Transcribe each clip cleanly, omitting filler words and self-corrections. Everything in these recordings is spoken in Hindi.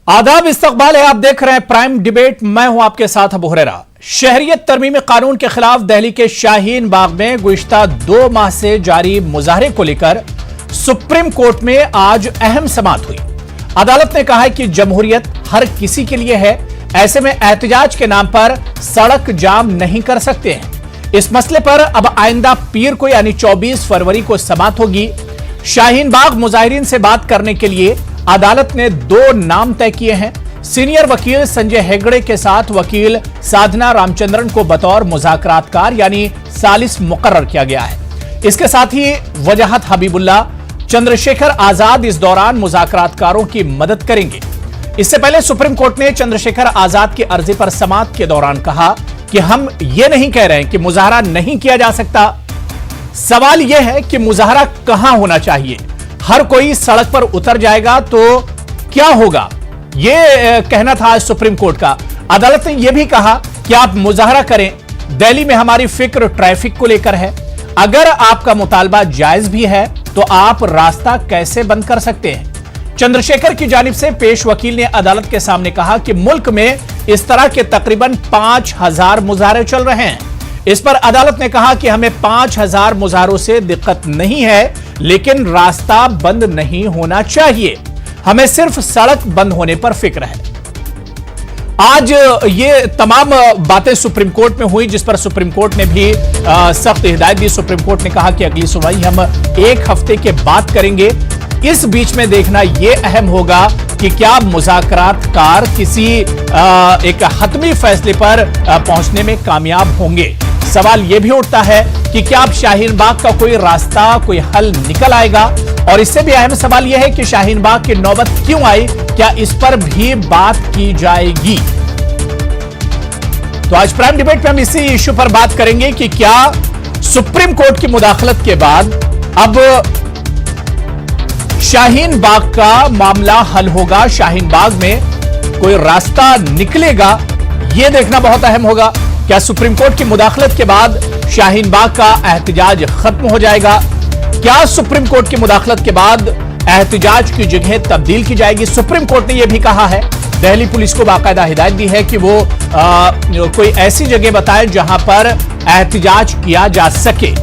आदाब, इस्तकबाल है। आप देख रहे हैं प्राइम डिबेट। मैं हूं आपके साथ अबू हुरैरा। शहरियत तरमीमी कानून के खिलाफ दिल्ली के शाहीन बाग में गुज़िश्ता 2 माह से जारी मुजाहरे को लेकर सुप्रीम कोर्ट में आज अहम समाअत हुई। अदालत ने कहा है कि जमहूरियत हर किसी के लिए है, ऐसे में एहतजाज के नाम पर सड़क जाम नहीं कर सकते हैं। इस मसले पर अब आइंदा पीर को यानी 24 फरवरी को समाअत होगी। शाहीन बाग मुजाहिरीन से बात करने के लिए अदालत ने 2 नाम तय किए हैं। सीनियर वकील संजय हेगड़े के साथ वकील साधना रामचंद्रन को बतौर मुज़ाकरातकार यानी सालिस मुकर्रर किया गया है। इसके साथ ही वजाहत हबीबुल्ला, चंद्रशेखर आजाद इस दौरान मुज़ाकरातकारों की मदद करेंगे। इससे पहले सुप्रीम कोर्ट ने चंद्रशेखर आजाद की अर्जी पर समाअत के दौरान कहा कि हम ये नहीं कह रहे हैं कि मुजाहरा नहीं किया जा सकता, सवाल यह है कि मुजाहरा कहां होना चाहिए। हर कोई सड़क पर उतर जाएगा तो क्या होगा, यह कहना था आज सुप्रीम कोर्ट का। अदालत ने यह भी कहा कि आप मुजाहरा करें, दिल्ली में हमारी फिक्र ट्रैफिक को लेकर है। अगर आपका मुतालबा जायज भी है तो आप रास्ता कैसे बंद कर सकते हैं। चंद्रशेखर की जानिब से पेश वकील ने अदालत के सामने कहा कि मुल्क में इस तरह के तकरीबन 5000 मुजाहरे चल रहे हैं। इस पर अदालत ने कहा कि हमें 5000 मुजाहरों से दिक्कत नहीं है, लेकिन रास्ता बंद नहीं होना चाहिए। हमें सिर्फ सड़क बंद होने पर फिक्र है। आज ये तमाम बातें सुप्रीम कोर्ट में हुई, जिस पर सुप्रीम कोर्ट ने भी सख्त हिदायत दी। सुप्रीम कोर्ट ने कहा कि अगली सुनवाई हम 1 हफ्ते के बाद करेंगे। इस बीच में देखना यह अहम होगा कि क्या मुज़ाकरातकार किसी एक हतमी फैसले पर पहुंचने में कामयाब होंगे। सवाल यह भी उठता है कि क्या अब शाहीन बाग का कोई रास्ता, कोई हल निकल आएगा। और इससे भी अहम सवाल यह है कि शाहीन बाग की नौबत क्यों आई, क्या इस पर भी बात की जाएगी। तो आज प्राइम डिबेट में हम इसी इश्यू पर बात करेंगे कि क्या सुप्रीम कोर्ट की मुदाखलत के बाद अब शाहीन बाग का मामला हल होगा, शाहीन बाग में कोई रास्ता निकलेगा, यह देखना बहुत अहम होगा। क्या सुप्रीम कोर्ट की मुदाखलत के बाद शाहीन बाग का एहतजाज खत्म हो जाएगा? क्या सुप्रीम कोर्ट की मुदाखलत के बाद एहतजाज की जगह तब्दील की जाएगी? सुप्रीम कोर्ट ने यह भी कहा है, दिल्ली पुलिस को बाकायदा हिदायत दी है कि वो कोई ऐसी जगह बताए जहां पर एहतजाज किया जा सके।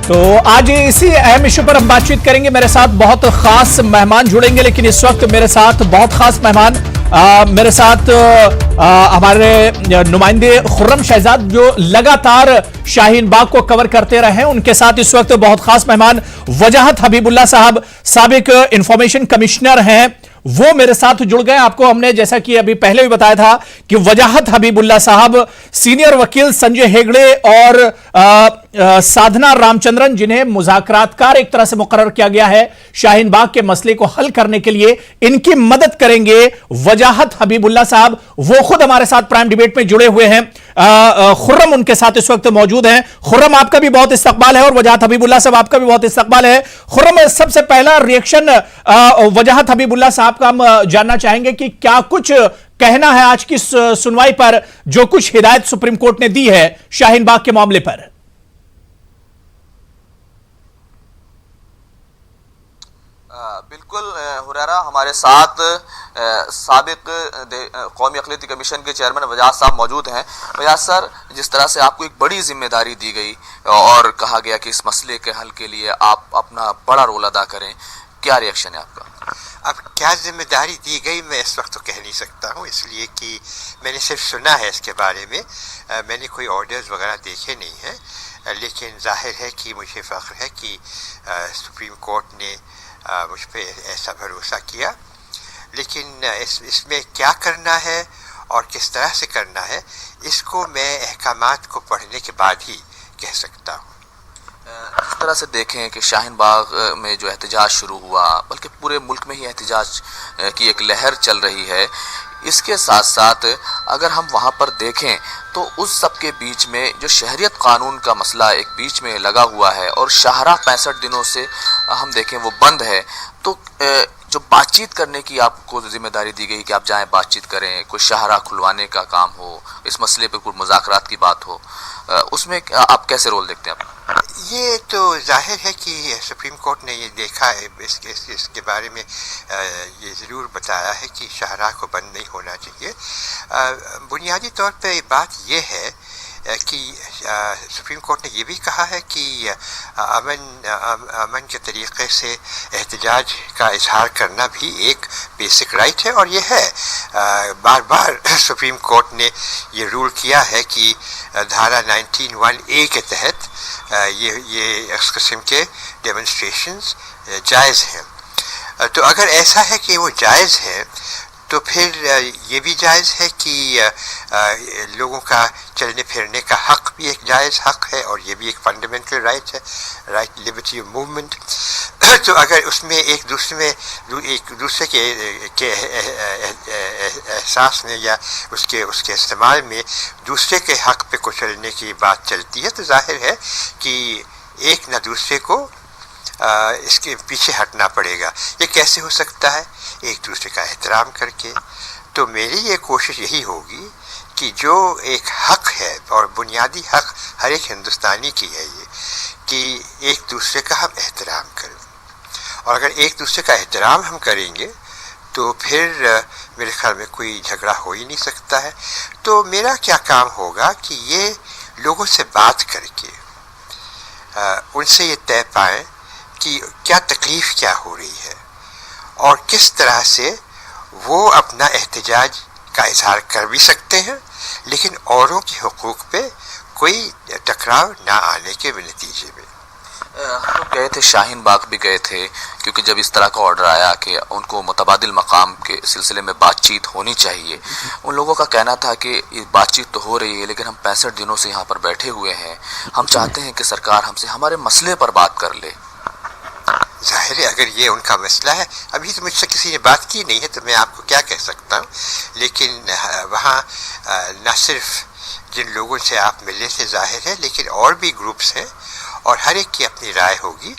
तो आज इसी अहम इश्यू पर हम बातचीत करेंगे। मेरे साथ बहुत खास मेहमान जुड़ेंगे, लेकिन इस वक्त मेरे साथ बहुत खास मेहमान मेरे साथ हमारे नुमाइंदे खुर्रम शहजाद जो लगातार शाहीन बाग को कवर करते रहे हैं, उनके साथ इस वक्त बहुत खास मेहमान वजाहत हबीबुल्ला साहब, साबिक इंफॉर्मेशन कमिश्नर हैं, वो मेरे साथ जुड़ गए। आपको हमने जैसा कि अभी पहले भी बताया था कि वजाहत हबीबुल्ला साहब, सीनियर वकील संजय हेगड़े और साधना रामचंद्रन, जिन्हें मुज़ाकरातकार एक तरह से मुकर्रर किया गया है शाहीन बाग के मसले को हल करने के लिए, इनकी मदद करेंगे वजाहत हबीबुल्ला साहब। वो खुद हमारे साथ प्राइम डिबेट में जुड़े हुए हैं। खुर्रम उनके साथ इस वक्त मौजूद हैं। खुर्रम, आपका भी बहुत इस्तकबाल है और वजाहत हबीबुल्ला साहब आपका भी बहुत इस्तकबाल है। खुर्रम, सबसे पहला रिएक्शन वजाहत हबीबुल्ला साहब का हम जानना चाहेंगे कि क्या कुछ कहना है आज की सुनवाई पर, जो कुछ हिदायत सुप्रीम कोर्ट ने दी है शाहीन बाग के मामले पर। बिल्कुल हुरैरा, हमारे साथ साबिक कौमी अक़लियती कमीशन के चेयरमैन वजाहत साहब मौजूद हैं। वजाहत सर, जिस तरह से आपको एक बड़ी जिम्मेदारी दी गई और कहा गया कि इस मसले के हल के लिए आप अपना बड़ा रोल अदा करें, क्या रिएक्शन है आपका? अब क्या जिम्मेदारी दी गई मैं इस वक्त तो कह नहीं सकता हूँ, इसलिए कि मैंने सिर्फ सुना है इसके बारे में। मैंने कोई ऑर्डर्स वगैरह देखे नहीं हैं, लेकिन जाहिर है कि मुझे फ़ख्र है कि सुप्रीम कोर्ट ने मुझ पर ऐसा भरोसा किया। लेकिन इसमें क्या करना है और किस तरह से करना है, इसको मैं अहकामात को पढ़ने के बाद ही कह सकता हूँ। इस तरह से देखें कि शाहीन बाग में जो एहतजाज शुरू हुआ, बल्कि पूरे मुल्क में ही एहतजाज की एक लहर चल रही है, इसके साथ साथ अगर हम वहाँ पर देखें तो उस सब के बीच में जो शहरियत कानून का मसला एक बीच में लगा हुआ है और शाहराह 65 दिनों से हम देखें वो बंद है, तो जो बातचीत करने की आपको जिम्मेदारी दी गई कि आप जाएं बातचीत करें, कोई शाहराह खुलवाने का काम हो, इस मसले पर कोई मुज़ाकरात की बात हो, उसमें आप कैसे रोल देखते हैं? ये तो जाहिर है कि सुप्रीम कोर्ट ने ये देखा है, इसके बारे में ये ज़रूर बताया है कि शाहराह को बंद नहीं होना चाहिए। बुनियादी तौर पे बात ये है कि सुप्रीम कोर्ट ने ये भी कहा है कि अमन के तरीक़े से एहतजाज का इजहार करना भी एक बेसिक राइट है, और ये है बार बार सुप्रीम कोर्ट ने ये रूल किया है कि धारा 19(1)(a) के तहत ये इस किस्म के डेमोन्स्ट्रेशंस जायज़ हैं। तो अगर ऐसा है कि वो जायज़ है तो फिर ये भी जायज़ है कि लोगों का चलने फिरने का हक़ भी एक जायज़ हक़ है, और ये भी एक फंडामेंटल राइट है, राइट लिबर्टी ऑफ मूवमेंट। तो अगर उसमें एक दूसरे के एहसास में या उसके इस्तेमाल में दूसरे के हक़ पे कुचलने की बात चलती है, तो जाहिर है कि एक न दूसरे को इसके पीछे हटना पड़ेगा। ये कैसे हो सकता है? एक दूसरे का एहतराम करके। तो मेरी ये कोशिश यही होगी कि जो एक हक़ है, और बुनियादी हक़ हर एक हिंदुस्तानी की है ये, कि एक दूसरे का हम एहतराम करें, और अगर एक दूसरे का एहतराम हम करेंगे तो फिर मेरे ख्याल में कोई झगड़ा हो ही नहीं सकता है। तो मेरा क्या काम होगा कि ये लोगों से बात करके उनसे ये तय पाएँ कि क्या तकलीफ़ क्या हो रही है, और किस तरह से वो अपना एहतजाज का इजहार कर भी सकते हैं, लेकिन औरों के हुकूक पे कोई टकराव ना आने के नतीजे में। हम लोग गए थे, शाहीन बाग भी गए थे, क्योंकि जब इस तरह का ऑर्डर आया कि उनको मुतबादिल मकाम के सिलसिले में बातचीत होनी चाहिए, उन लोगों का कहना था कि ये बातचीत तो हो रही है, लेकिन हम 65 दिनों से यहाँ पर बैठे हुए हैं, हम चाहते हैं कि सरकार हमसे हमारे मसले पर बात कर ले। जाहिर है अगर ये उनका मसला है, अभी तो मुझसे किसी ने बात की नहीं है तो मैं आपको क्या कह सकता हूँ, लेकिन वहाँ न सिर्फ जिन लोगों से आप मिले थे जाहिर है, लेकिन और भी ग्रुप्स हैं, और हर एक की अपनी राय होगी।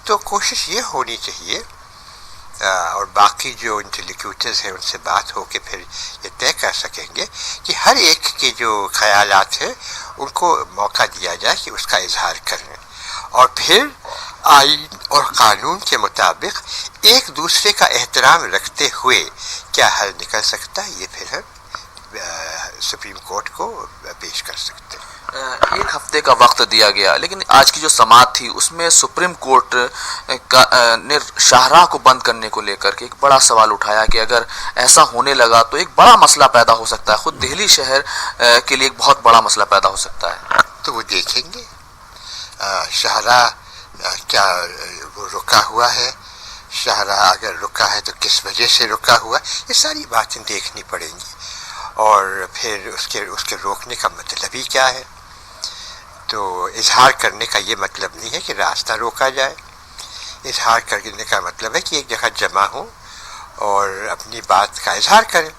तो कोशिश ये होनी चाहिए, और बाकी जो इंटेलेक्चुअल्स हैं उनसे बात हो के फिर ये तय कर सकेंगे कि हर एक के जो ख्यालात हैं उनको मौका दिया जाए कि उसका इजहार करें, और फिर आइन और कानून के मुताबिक एक दूसरे का एहतराम रखते हुए क्या हल निकल सकता है, ये फिर हम सुप्रीम कोर्ट को पेश कर सकते हैं। एक हफ्ते का वक्त दिया गया, लेकिन आज की जो समाअत थी उसमें सुप्रीम कोर्ट ने शाहराह को बंद करने को लेकर के एक बड़ा सवाल उठाया कि अगर ऐसा होने लगा तो एक बड़ा मसला पैदा हो सकता है, खुद दिल्ली शहर के लिए एक बहुत बड़ा मसला पैदा हो सकता है। तो वो देखेंगे शाहराह क्या वो रुका हुआ है, शाहराह अगर रुका है तो किस वजह से रुका हुआ, ये सारी बातें देखनी पड़ेंगी, और फिर उसके रोकने का मतलब ही क्या है। तो इजहार करने का ये मतलब नहीं है कि रास्ता रोका जाए, इजहार करने का मतलब है कि एक जगह जमा हो और अपनी बात का इजहार करें।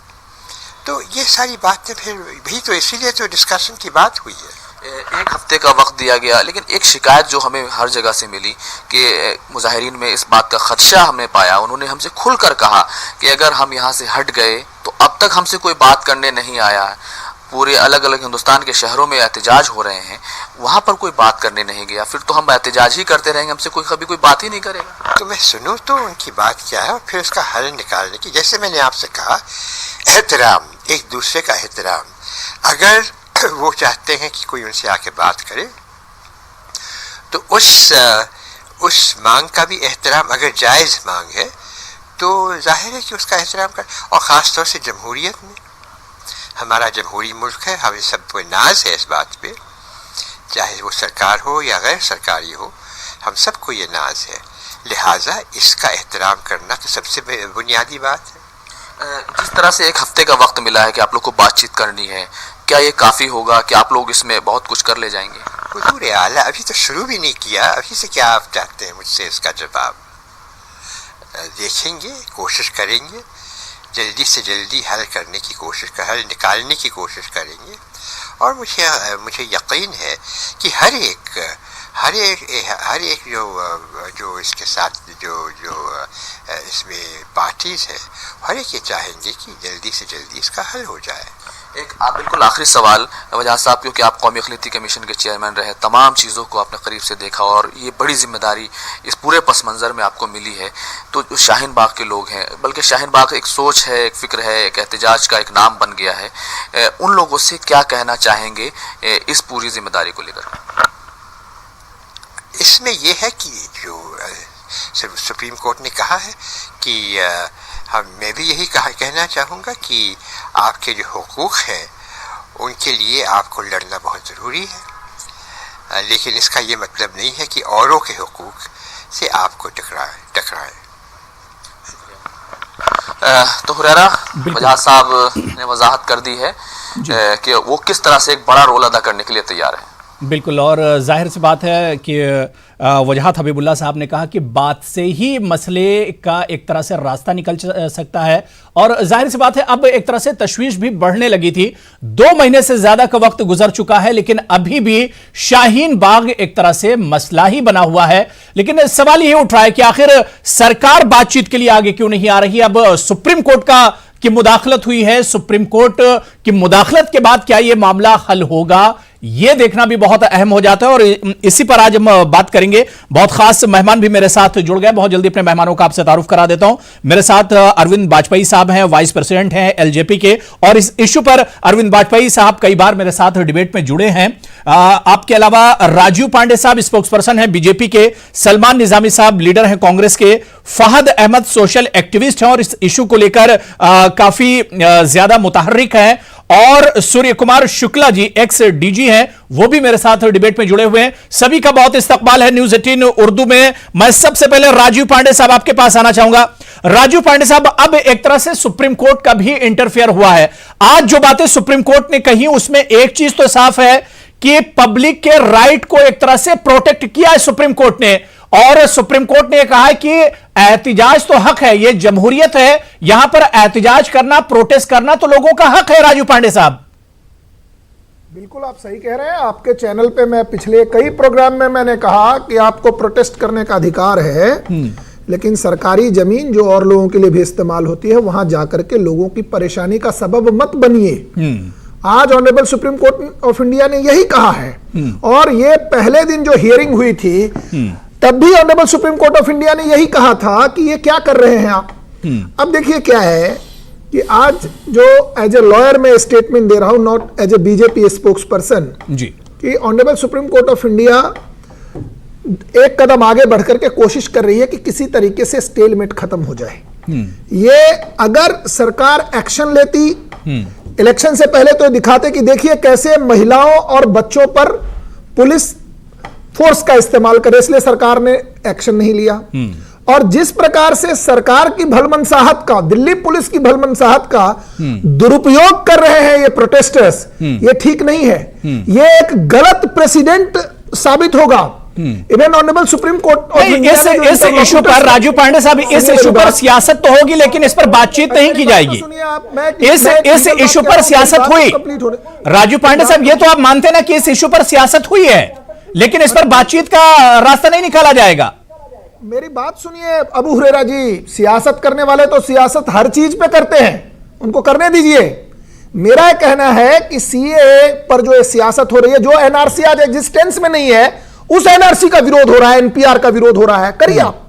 तो ये सारी बातें फिर भी तो इसीलिए तो डिस्कशन की बात हुई है। एक हफ्ते का वक्त दिया गया, लेकिन एक शिकायत जो हमें हर जगह से मिली कि मुजाहिरीन में इस बात का खदशा हमने पाया, उन्होंने हमसे खुलकर कहा कि अगर हम यहाँ से हट गए तो अब तक हमसे कोई बात करने नहीं आया, पूरे अलग अलग हिंदुस्तान के शहरों में एहतजाज हो रहे हैं, वहाँ पर कोई बात करने नहीं गया, फिर तो हम एहतजाज ही करते रहेंगे, हमसे कभी कोई बात ही नहीं करेगा। तो मैं सुनूं तो उनकी बात क्या है और फिर उसका हल निकालने की, जैसे मैंने आपसे कहा, एहतराम, एक दूसरे का एहतराम। अगर वो चाहते हैं कि कोई उनसे आके बात करे तो उस मांग का भी एहतराम, अगर जायज़ मांग है तो जाहिर है कि उसका एहतराम कर, और ख़ास तौर से जमहूरियत में, हमारा जमहूरी मुल्क है, हमें सबको नाज है इस बात पे, चाहे वो सरकार हो या गैर सरकारी हो, हम सबको ये नाज है, लिहाजा इसका एहतराम करना तो सबसे बुनियादी बात है। जिस तरह से एक हफ्ते का वक्त मिला है कि आप लोग को बातचीत करनी है, क्या ये काफ़ी होगा कि आप लोग इसमें बहुत कुछ कर ले जाएंगे? हुजूर आला, अभी तो शुरू भी नहीं किया, अभी से क्या आप चाहते हैं मुझसे इसका जवाब? देखेंगे, कोशिश करेंगे, जल्दी से जल्दी हल करने की कोशिश हल निकालने की कोशिश करेंगे, और मुझे यकीन है कि हर एक जो इसके साथ जो इसमें पार्टीज हैं, हर एक ये चाहेंगे कि जल्दी से जल्दी इसका हल हो जाए। एक आप बिल्कुल आखिरी सवाल वजह साहब, क्योंकि आप कौमी अक़लियती कमीशन के चेयरमैन रहे, तमाम चीज़ों को आपने करीब से देखा और ये बड़ी जिम्मेदारी इस पूरे पस मंज़र में आपको मिली है, तो जो शाहीन बाग के लोग हैं, बल्कि शाहीन बाग एक सोच है, एक फ़िक्र है, एक एहतजाज का एक नाम बन गया है, उन लोगों से क्या कहना चाहेंगे इस पूरी जिम्मेदारी को लेकर? इसमें यह है कि जो सुप्रीम कोर्ट ने कहा है कि मैं भी यही कहना चाहूँगा कि आपके जो हुकूक हैं उनके लिए आपको लड़ना बहुत ज़रूरी है, लेकिन इसका ये मतलब नहीं है कि औरों के हुकूक से आपको टकराएं। तो हुरैरा वजाहत साहब ने वजाहत कर दी है कि वो किस तरह से एक बड़ा रोल अदा करने के लिए तैयार है। बिल्कुल, और जाहिर सी बात है कि वजाहत हबीबुल्लाह साहब ने कहा कि बात से ही मसले का एक तरह से रास्ता निकल सकता है, और जाहिर सी बात है अब एक तरह से तशवीश भी बढ़ने लगी थी। 2 महीने से ज्यादा का वक्त गुजर चुका है, लेकिन अभी भी शाहीन बाग एक तरह से मसला ही बना हुआ है। लेकिन सवाल यह उठ रहा है कि आखिर सरकार बातचीत के लिए आगे क्यों नहीं आ रही? अब सुप्रीम कोर्ट की मुदाखलत हुई है, सुप्रीम कोर्ट की मुदाखलत के बाद क्या यह मामला हल होगा, यह देखना भी बहुत अहम हो जाता है। और इसी पर आज हम बात करेंगे। बहुत खास मेहमान भी मेरे साथ जुड़ गए, बहुत जल्दी अपने मेहमानों का आपसे तारुफ करा देता हूं। मेरे साथ अरविंद बाजपेयी साहब हैं, वाइस प्रेसिडेंट हैं एलजेपी के, और इस इश्यू पर अरविंद बाजपेयी साहब कई बार मेरे साथ डिबेट में जुड़े हैं। आपके अलावा राजीव पांडे साहब स्पोक्स पर्सन हैं बीजेपी के, सलमान निजामी साहब लीडर हैं कांग्रेस के, फहद अहमद सोशल एक्टिविस्ट हैं और इस इश्यू को लेकर काफी ज्यादा मुतहर्रिक हैं, और सूर्य कुमार शुक्ला जी एक्स डीजी हैं, वो भी मेरे साथ डिबेट में जुड़े हुए हैं। सभी का बहुत इस्तकबाल है न्यूज़ 18 उर्दू में। मैं सबसे पहले राजीव पांडे साहब आपके पास आना चाहूंगा। राजीव पांडे साहब, अब एक तरह से सुप्रीम कोर्ट का भी इंटरफेयर हुआ है। आज जो बातें सुप्रीम कोर्ट ने कही उसमें एक चीज तो साफ है कि पब्लिक के राइट को एक तरह से प्रोटेक्ट किया है सुप्रीम कोर्ट ने, और सुप्रीम कोर्ट ने कहा है कि एहतिजाज तो हक है, यह जमहूरियत है, यहां पर एहतिजाज करना, प्रोटेस्ट करना तो लोगों का हक है। राजीव पांडे साहब, बिल्कुल आप सही कह रहे हैं। आपके चैनल पे मैं पिछले कई प्रोग्राम में मैंने कहा कि आपको प्रोटेस्ट करने का अधिकार है, लेकिन सरकारी जमीन जो और लोगों के लिए भी इस्तेमाल होती है वहां जाकर के लोगों की परेशानी का सबब मत बनिए। आज honourable Supreme Court of India ने यही कहा है, और ये पहले दिन जो हियरिंग हुई थी तब भी honourable Supreme Court of India ने यही कहा था कि ये क्या कर रहे हैं आप। अब देखिए क्या है कि आज जो एज ए लॉयर में स्टेटमेंट दे रहा हूं, not as a BJP spokesperson ji, कि honourable Supreme Court of India एक कदम आगे बढ़कर के कोशिश कर रही है कि किसी तरीके से स्टेलमेट खत्म हो जाए। ये अगर सरकार एक्शन लेती, इलेक्शन से पहले तो दिखाते कि देखिए कैसे महिलाओं और बच्चों पर पुलिस फोर्स का इस्तेमाल करे, इसलिए सरकार ने एक्शन नहीं लिया। और जिस प्रकार से सरकार की भलमनसाहत का, दिल्ली पुलिस की भलमनसाहत का दुरुपयोग कर रहे हैं ये प्रोटेस्टर्स, ये ठीक नहीं है। ये एक गलत प्रेसिडेंट साबित होगा। इवन ऑनरेबल सुप्रीम कोर्ट इस इशू पर राजीव पांडे साहब, इस इशू पर सियासत तो होगी लेकिन इस पर बातचीत नहीं की जाएगी। इस इशू पर सियासत हुई राजीव पांडे साहब, ये तो आप मानते ना कि इस इशू पर सियासत हुई है, लेकिन इस पर बातचीत का रास्ता नहीं निकाला जाएगा। मेरी बात सुनिए अबू हुरैरा जी, सियासत करने वाले तो सियासत हर चीज पे करते हैं, उनको करने दीजिए। मेरा कहना है कि सीए पर जो सियासत हो रही है, जो एनआरसी आज एग्जिस्टेंस में नहीं है, उस एनआरसी का विरोध हो रहा है, एनपीआर का विरोध हो रहा है, करिए आप।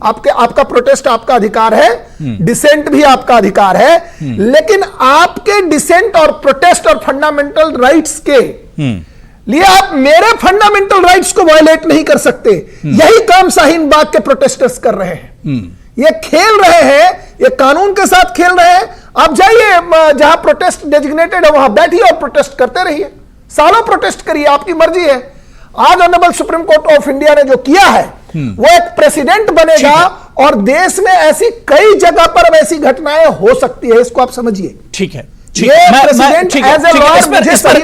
आपका प्रोटेस्ट आपका अधिकार है, डिसेंट भी आपका अधिकार है, लेकिन आपके डिसेंट और प्रोटेस्ट और फंडामेंटल राइट्स के लिए आप मेरे फंडामेंटल राइट्स को वायलेट नहीं कर सकते। यही काम शाहीन बाग के प्रोटेस्टर्स कर रहे हैं। ये खेल रहे हैं, ये कानून के साथ खेल रहे हैं। आप जाइए जहां प्रोटेस्ट डेजिग्नेटेड है वहां बैठिए और प्रोटेस्ट करते रहिए, सालों प्रोटेस्ट करिए, आपकी मर्जी है। आज honourable Supreme Court of India ने जो किया है वो एक प्रेसिडेंट बनेगा, और देश में ऐसी कई जगह पर ऐसी घटनाएं हो सकती है, इसको आप समझिए। ठीक है,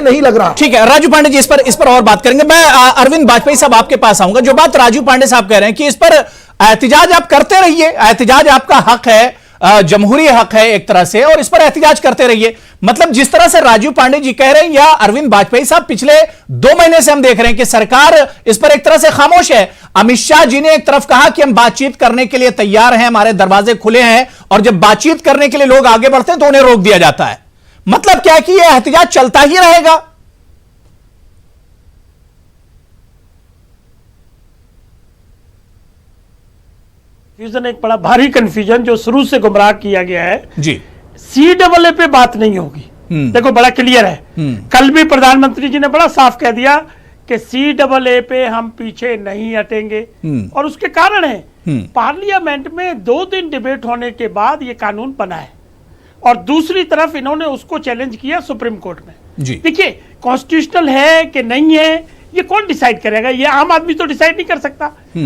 नहीं लग रहा। ठीक है राजू पांडे जी, इस पर और बात करेंगे। मैं अरविंद बाजपेयी साहब आपके पास आऊंगा। जो बात राजू पांडे साहब कह रहे हैं कि इस पर एहतिजाज आप करते रहिए, एहतिजाज आपका हक है, जमहूरी हक है एक तरह से, और इस पर एहतिजाज करते रहिए। मतलब जिस तरह से राजीव पांडे जी कह रहे हैं या अरविंद बाजपेयी साहब, पिछले 2 महीने से हम देख रहे हैं कि सरकार इस पर एक तरह से खामोश है। अमित शाह जी ने एक तरफ कहा कि हम बातचीत करने के लिए तैयार हैं, हमारे दरवाजे खुले हैं, और जब बातचीत करने के लिए लोग आगे बढ़ते हैं तो उन्हें रोक दिया जाता है। मतलब क्या है कि यह एहतिजाज चलता ही रहेगा? कंफ्यूजन, एक बड़ा भारी कंफ्यूजन जो शुरू से गुमराह किया गया है जी। CAA पे बात नहीं होगी। देखो बड़ा क्लियर है, कल भी प्रधानमंत्री जी ने बड़ा साफ कह दिया कि CAA पे हम पीछे नहीं हटेंगे, और उसके कारण है पार्लियामेंट में 2 दिन डिबेट होने के बाद ये कानून बना है, और दूसरी तरफ इन्होंने उसको चैलेंज किया सुप्रीम कोर्ट में। देखिए कॉन्स्टिट्यूशनल है कि नहीं है, ये कौन डिसाइड करेगा? ये आम आदमी तो डिसाइड नहीं कर सकता।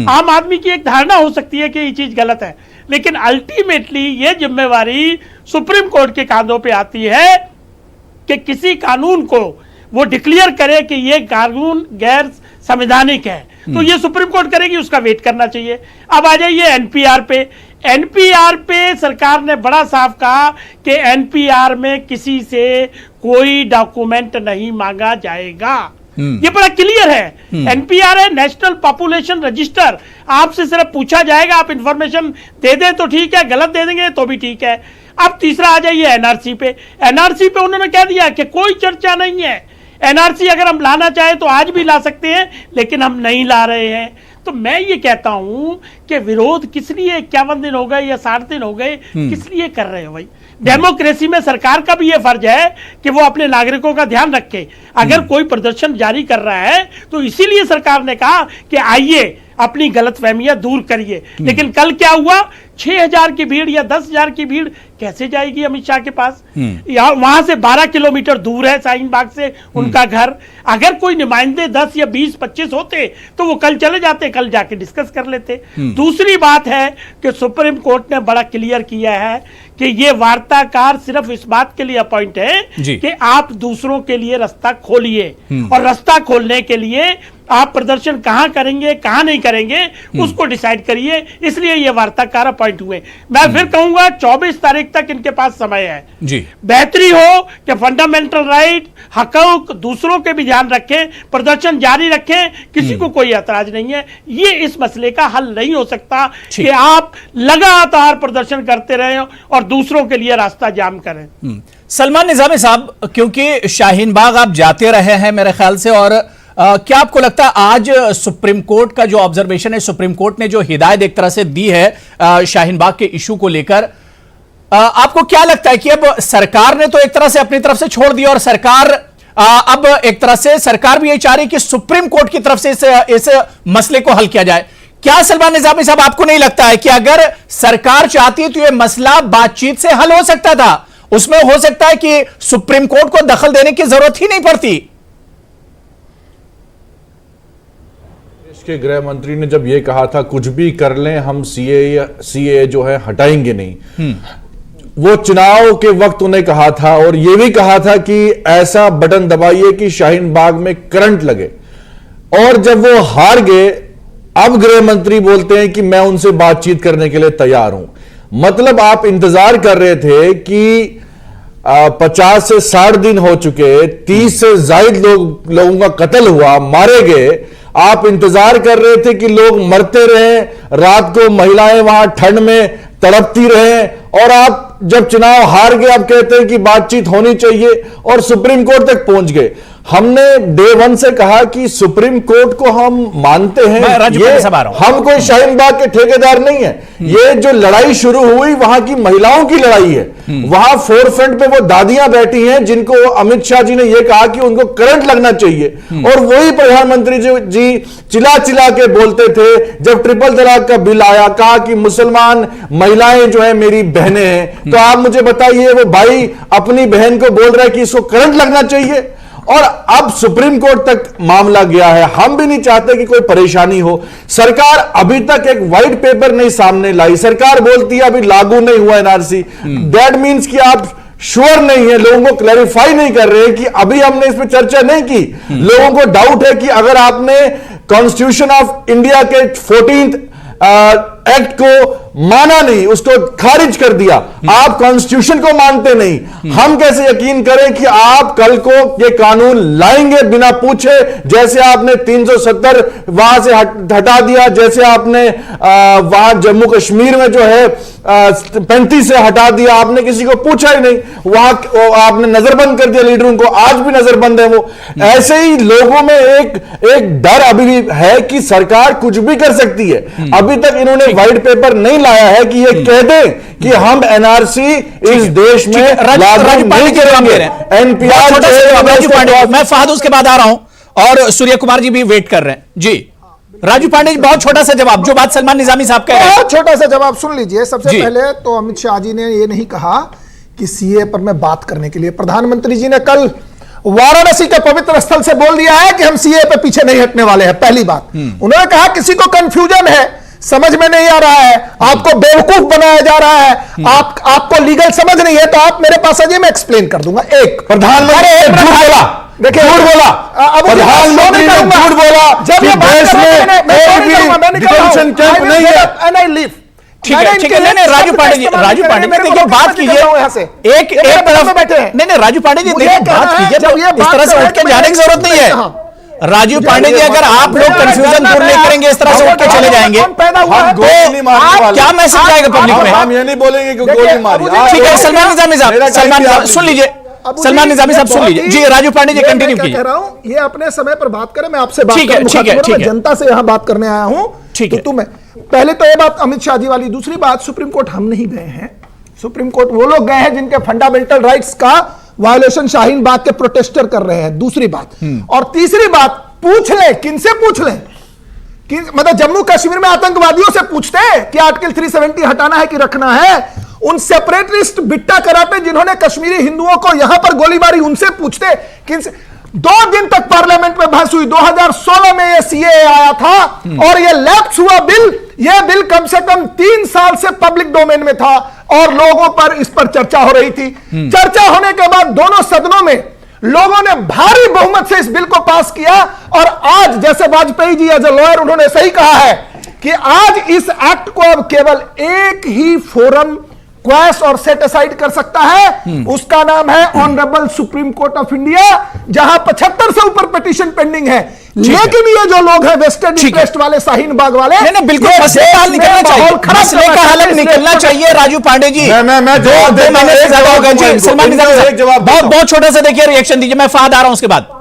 आम आदमी की एक धारणा हो सकती है कि ये चीज गलत है, लेकिन अल्टीमेटली ये जिम्मेवारी सुप्रीम कोर्ट के कांधों पे आती है कि किसी कानून को वो डिक्लेयर करे कि ये कानून गैर संवैधानिक है, तो ये सुप्रीम कोर्ट करेगी, उसका वेट करना चाहिए। अब आ जाइए एनपीआर पे। एनपीआर पे सरकार ने बड़ा साफ कहा कि एनपीआर में किसी से कोई डॉक्यूमेंट नहीं मांगा जाएगा। ये बड़ा क्लियर है। एनपीआर है, नेशनल पॉपुलेशन रजिस्टर। आपसे सिर्फ पूछा जाएगा, आप इंफॉर्मेशन दे दें तो ठीक है, गलत दे देंगे तो भी ठीक है। अब तीसरा आ जाइए एनआरसी पे। एनआरसी पे उन्होंने कह दिया कि कोई चर्चा नहीं है। एनआरसी अगर हम लाना चाहे तो आज भी ला सकते हैं, लेकिन हम नहीं ला रहे हैं। तो मैं ये कहता हूं कि विरोध किस लिए 51 दिन हो गए या 60 दिन हो गए, किस लिए कर रहे हो भाई? डेमोक्रेसी में सरकार का भी ये फर्ज है कि वो अपने नागरिकों का ध्यान रखे। अगर कोई प्रदर्शन जारी कर रहा है तो इसीलिए सरकार ने कहा कि आइए अपनी गलतफहमियां दूर करिए। लेकिन कल क्या हुआ? 6000 की भीड़ या 10,000 की भीड़ कैसे जाएगी अमित शाह के पास? या वहां से 12 किलोमीटर दूर है शाहीन बाग से उनका घर। अगर कोई नुमाइंदे 10 या 20-25 होते तो वो कल चले जाते, कल जाके डिस्कस कर लेते। दूसरी बात है कि सुप्रीम कोर्ट ने बड़ा क्लियर किया है कि ये वार्ताकार सिर्फ इस बात के लिए अपॉइंट है कि आप दूसरों के लिए रास्ता खोलिए, और रास्ता खोलने के लिए आप प्रदर्शन कहां करेंगे कहां नहीं करेंगे उसको डिसाइड करिए। इसलिए ये वार्ताकार अपॉइंट हुए। मैं फिर कहूंगा 24 तारीख तक इनके पास समय है जी। बेहतरी हो कि फंडामेंटल राइट, हकूक दूसरों के भी ध्यान रखें, प्रदर्शन जारी रखें, किसी को कोई ऐतराज नहीं है। ये इस मसले का हल नहीं हो सकता कि आप लगातार प्रदर्शन करते रहें और दूसरों के लिए रास्ता जाम करें। सलमान निजामी साहब, क्योंकि शाहीन बाग आप जाते रहे हैं मेरे ख्याल से, और क्या आपको लगता है आज सुप्रीम कोर्ट का जो ऑब्जर्वेशन है, सुप्रीम कोर्ट ने जो हिदायत एक तरह से दी है शाहीन बाग के इशू को लेकर, आपको क्या लगता है कि अब सरकार ने तो एक तरह से अपनी तरफ से छोड़ दिया, और सरकार अब एक तरह से सरकार भी ये चाह रही कि सुप्रीम कोर्ट की तरफ से इस मसले को हल किया जाए? क्या सलमान निजामी साहब आपको नहीं लगता है कि अगर सरकार चाहती तो यह मसला बातचीत से हल हो सकता था? उसमें हो सकता है कि सुप्रीम कोर्ट को दखल देने की जरूरत ही नहीं पड़ती। के गृह मंत्री ने जब ये कहा था कुछ भी कर लें हम सीए जो है हटाएंगे नहीं, वो चुनाव के वक्त उन्हें कहा था, और ये भी कहा था कि ऐसा बटन दबाइए कि शाहीन बाग में करंट लगे। और जब वो हार गए, अब गृह मंत्री बोलते हैं कि मैं उनसे बातचीत करने के लिए तैयार हूं। मतलब आप इंतजार कर रहे थे कि 50 से 60 दिन हो चुके, 30 से ज्यादा लोगों का कत्ल हुआ, मारे गए। आप इंतजार कर रहे थे कि लोग मरते रहे, रात को महिलाएं वहां ठंड में तड़पती रहे, और आप जब चुनाव हार गए आप कहते हैं कि बातचीत होनी चाहिए, और सुप्रीम कोर्ट तक पहुंच गए। हमने डे 1 से कहा कि सुप्रीम कोर्ट को हम मानते हैं, ये हम कोई शाहीन बाग के ठेकेदार नहीं है। ये जो लड़ाई शुरू हुई वहां की महिलाओं की लड़ाई है, वहां फोरफ्रंट पे वो दादियां बैठी हैं जिनको अमित शाह जी ने यह कहा कि उनको करंट लगना चाहिए, और वही प्रधानमंत्री जी चिल्ला चिल्ला के बोलते थे जब ट्रिपल तलाक का बिल आया, कहा कि मुसलमान महिलाएं जो है मेरी बहनें हैं। तो आप मुझे बताइए, वो भाई अपनी बहन को बोल रहा है कि इसको करंट लगना चाहिए, और अब सुप्रीम कोर्ट तक मामला गया है। हम भी नहीं चाहते कि कोई परेशानी हो। सरकार अभी तक एक व्हाइट पेपर नहीं सामने लाई। सरकार बोलती है अभी लागू नहीं हुआ एनआरसी। दैट मीन्स कि आप श्योर नहीं है, लोगों को क्लैरिफाई नहीं कर रहे कि अभी हमने इस पर चर्चा नहीं की। लोगों को डाउट है कि अगर आपने कॉन्स्टिट्यूशन ऑफ इंडिया के 14th एक्ट को माना नहीं, उसको खारिज कर दिया। आप कॉन्स्टिट्यूशन को मानते नहीं, हम कैसे यकीन करें कि आप कल को ये कानून लाएंगे बिना पूछे? जैसे आपने 370 वहां से हटा दिया, जैसे आपने वहां जम्मू कश्मीर में जो है 35 से हटा दिया, आपने किसी को पूछा ही नहीं, वहां आपने नजरबंद कर दिया लीडरों को, आज भी नजरबंद है वो। ऐसे ही लोगों में एक डर अभी भी है कि सरकार कुछ भी कर सकती है। अभी तक इन्होंने व्हाइट पेपर नहीं लाया है कि ये कह दें कि हम एनआरसी इस देश में लागू नहीं करेंगे। एनपीआर मैं फहद उसके बाद आ रहा हूं और सूर्य कुमार जी भी वेट कर रहे हैं जी। राजू पांडे जी, बहुत छोटा सा जवाब, जो बात सलमान निजामी साहब कह रहे हैं, बहुत छोटा सा जवाब सुन लीजिए। सबसे पहले तो अमित शाह जी ने ये नहीं कहा कि सीए पर मैं बात करने के लिए, प्रधानमंत्री जी ने कल वाराणसी के पवित्र स्थल से बोल दिया है कि हम सीए पे पीछे नहीं हटने वाले हैं। पहली बात, उन्होंने कहा किसी को कंफ्यूजन है, समझ में नहीं आ रहा है, आपको बेवकूफ बनाया जा रहा है, आपको लीगल समझ नहीं है, तो आप मेरे पास आइए, मैं एक्सप्लेन कर दूंगा। एक प्रधानमंत्री झूठ बोला, देखिए झूठ बोला, प्रधानमंत्री ने झूठ बोला जब ये देश में डिटेंशन कैंप नहीं है। ठीक है, नहीं राजू पांडे जी, देखिए बात कीजिए, एक तरफ बैठे हैं, नहीं राजू पांडे जी देखिए बात कीजिए, तो इस तरह से उठ के जाने की जरूरत नहीं है। राजू पांडे जी, अगर आप लोग कंफ्यूजन दूर नहीं करेंगे, इस तरह से उठ के चले जाएंगे, क्या मैसेज आएगा पब्लिक में? हम ये नहीं बोलेंगे कि गोली मारी। ठीक है, सलमान निजामी साहब सुन लीजिए, सलमान निजामी साहब सुन लीजिए जी। राजू पांडे जी कंटिन्यू कीजिए। कह रहा हूं ये अपने समय पर बात करें, मैं आपसे बात ठीक है, जनता से यहां बात करने आया हूं। ठीक है, तुम्हें पहले तो ये बात अमित शाह जी वाली। दूसरी बात, सुप्रीम कोर्ट हम नहीं गए हैं, सुप्रीम कोर्ट वो लोग गए हैं जिनके फंडामेंटल राइट्स का वायलेशन शाहीन बाग के प्रोटेस्टर कर रहे हैं। दूसरी बात, और तीसरी बात, पूछ ले, किनसे पूछ ले कि मतलब जम्मू कश्मीर में आतंकवादियों से पूछते हैं कि आर्टिकल 370 हटाना है कि रखना है? उन सेपरेटिस्ट बिट्टा कराटे जिन्होंने कश्मीरी हिंदुओं को यहां पर गोली मारी, उनसे पूछते किनसे? 2 दिन तक पार्लियामेंट में बहस हुई। 2016 में यह सीएए आया था और यह लैप्स हुआ बिल। यह बिल कम से कम 3 साल से पब्लिक डोमेन में था और लोगों पर इस पर चर्चा हो रही थी। चर्चा होने के बाद दोनों सदनों में लोगों ने भारी बहुमत से इस बिल को पास किया। और आज, जैसे Vajpayee ji as a lawyer उन्होंने सही कहा है कि आज इस एक्ट को अब केवल एक ही फोरम क्वैश और सेट असाइड कर सकता है, उसका नाम है honourable Supreme Court of India, जहां 75 से ऊपर पिटीशन पेंडिंग है। लेकिन ये जो लोग हैं वेस्टर्न इंटरेस्ट वाले, शाहीन बाग वाले, बिल्कुल मसले का हल निकलना चाहिए, मसले का हल निकलना चाहिए। राजू पांडे जी, मैं 2 महीने से ज्यादा हो गए जी। सलमान निजामी साहब बहुत छोटा सा देखिए रिएक्शन दीजिए, मैं फहद आ रहा हूं उसके बाद।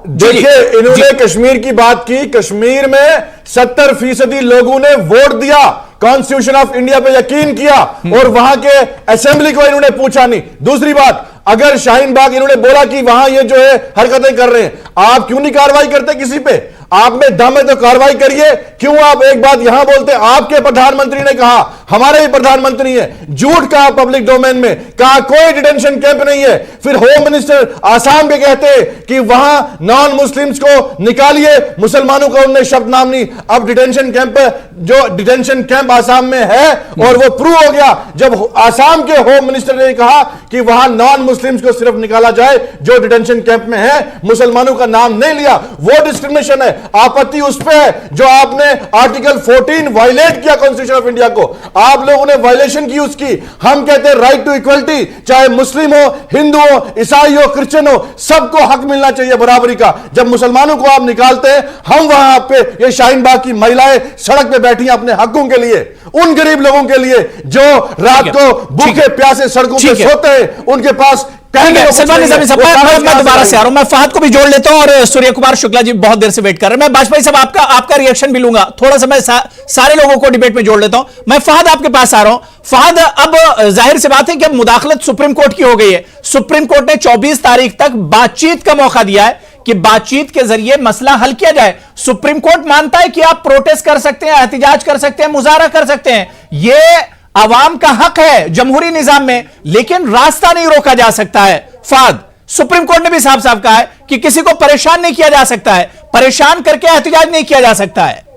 देखिए, इन्होंने कश्मीर की बात की, कश्मीर में 70% लोगों ने वोट दिया, कॉन्स्टिट्यूशन ऑफ इंडिया पे यकीन किया और वहां के असेंबली को इन्होंने पूछा नहीं। दूसरी बात, अगर शाहीन बाग इन्होंने बोला कि वहां ये जो है हरकतें कर रहे हैं, आप क्यों नहीं कार्रवाई करते किसी पे? आप में दम है तो कार्रवाई करिए। क्यों आप एक बात यहां बोलते? आपके प्रधानमंत्री ने कहा, हमारे ही प्रधानमंत्री है, झूठ कहा पब्लिक डोमेन में, कहा कोई डिटेंशन कैंप नहीं है। फिर होम मिनिस्टर आसाम के कहते हैं कि वहां नॉन मुस्लिम्स को निकालिए, मुसलमानों का उनने शब्द नाम नहीं। अब डिटेंशन कैंप, जो डिटेंशन कैंप आसाम में है और वो प्रूव हो गया जब आसाम के होम मिनिस्टर ने कहा कि वहां नॉन मुस्लिम्स को सिर्फ निकाला जाए जो डिटेंशन कैंप में है, मुसलमानों का नाम नहीं लिया। वो डिस्क्रिमिनेशन है। आपत्ति उस पे है जो आपने आर्टिकल 14 वायलेट किया कॉन्स्टिट्यूशन ऑफ इंडिया को, आप लोगों ने वायलेशन की उसकी। हम कहते हैं राइट टू इक्वलिटी, चाहे मुस्लिम हो, हिंदू हो, ईसाई हो, क्रिश्चियन हो, सबको हक मिलना चाहिए बराबरी का। जब मुसलमानों को आप निकालते हैं, हम वहां पे ये शाहीन बाग की महिलाएं सड़क पे बैठी हैं अपने हकों के लिए, उन गरीब लोगों के लिए जो रात को भूखे प्यासे सड़कों पे सोते हैं, उनके पास सलमान निजामी साहब, मैं दोबारा से आ रहा हूं, मैं फहद को भी जोड़ लेता हूं और सूर्य कुमार शुक्ला जी बहुत देर से वेट कर रहे हैं। मैं वाजपेयी साहब आपका रिएक्शन भी लूंगा, थोड़ा सा मैं सारे लोगों को डिबेट में जोड़ लेता हूं। मैं फहद आपके पास आ रहा हूं। फहद, अब जाहिर सी बात है कि अब मुदाखलत सुप्रीम कोर्ट की हो गई है। सुप्रीम कोर्ट ने 24 तारीख तक बातचीत का मौका दिया है कि बातचीत के जरिए मसला हल किया जाए। सुप्रीम कोर्ट मानता है कि आप प्रोटेस्ट कर सकते हैं, एहतिजाज कर सकते हैं, मुजाहरा कर सकते हैं, यह अवाम का हक है जमहूरी निजाम में, लेकिन रास्ता नहीं रोका जा सकता है। फहद, सुप्रीम कोर्ट ने भी साफ साफ कहा है कि किसी को परेशान नहीं किया जा सकता है, परेशान करके एहतिजाज नहीं किया जा सकता है।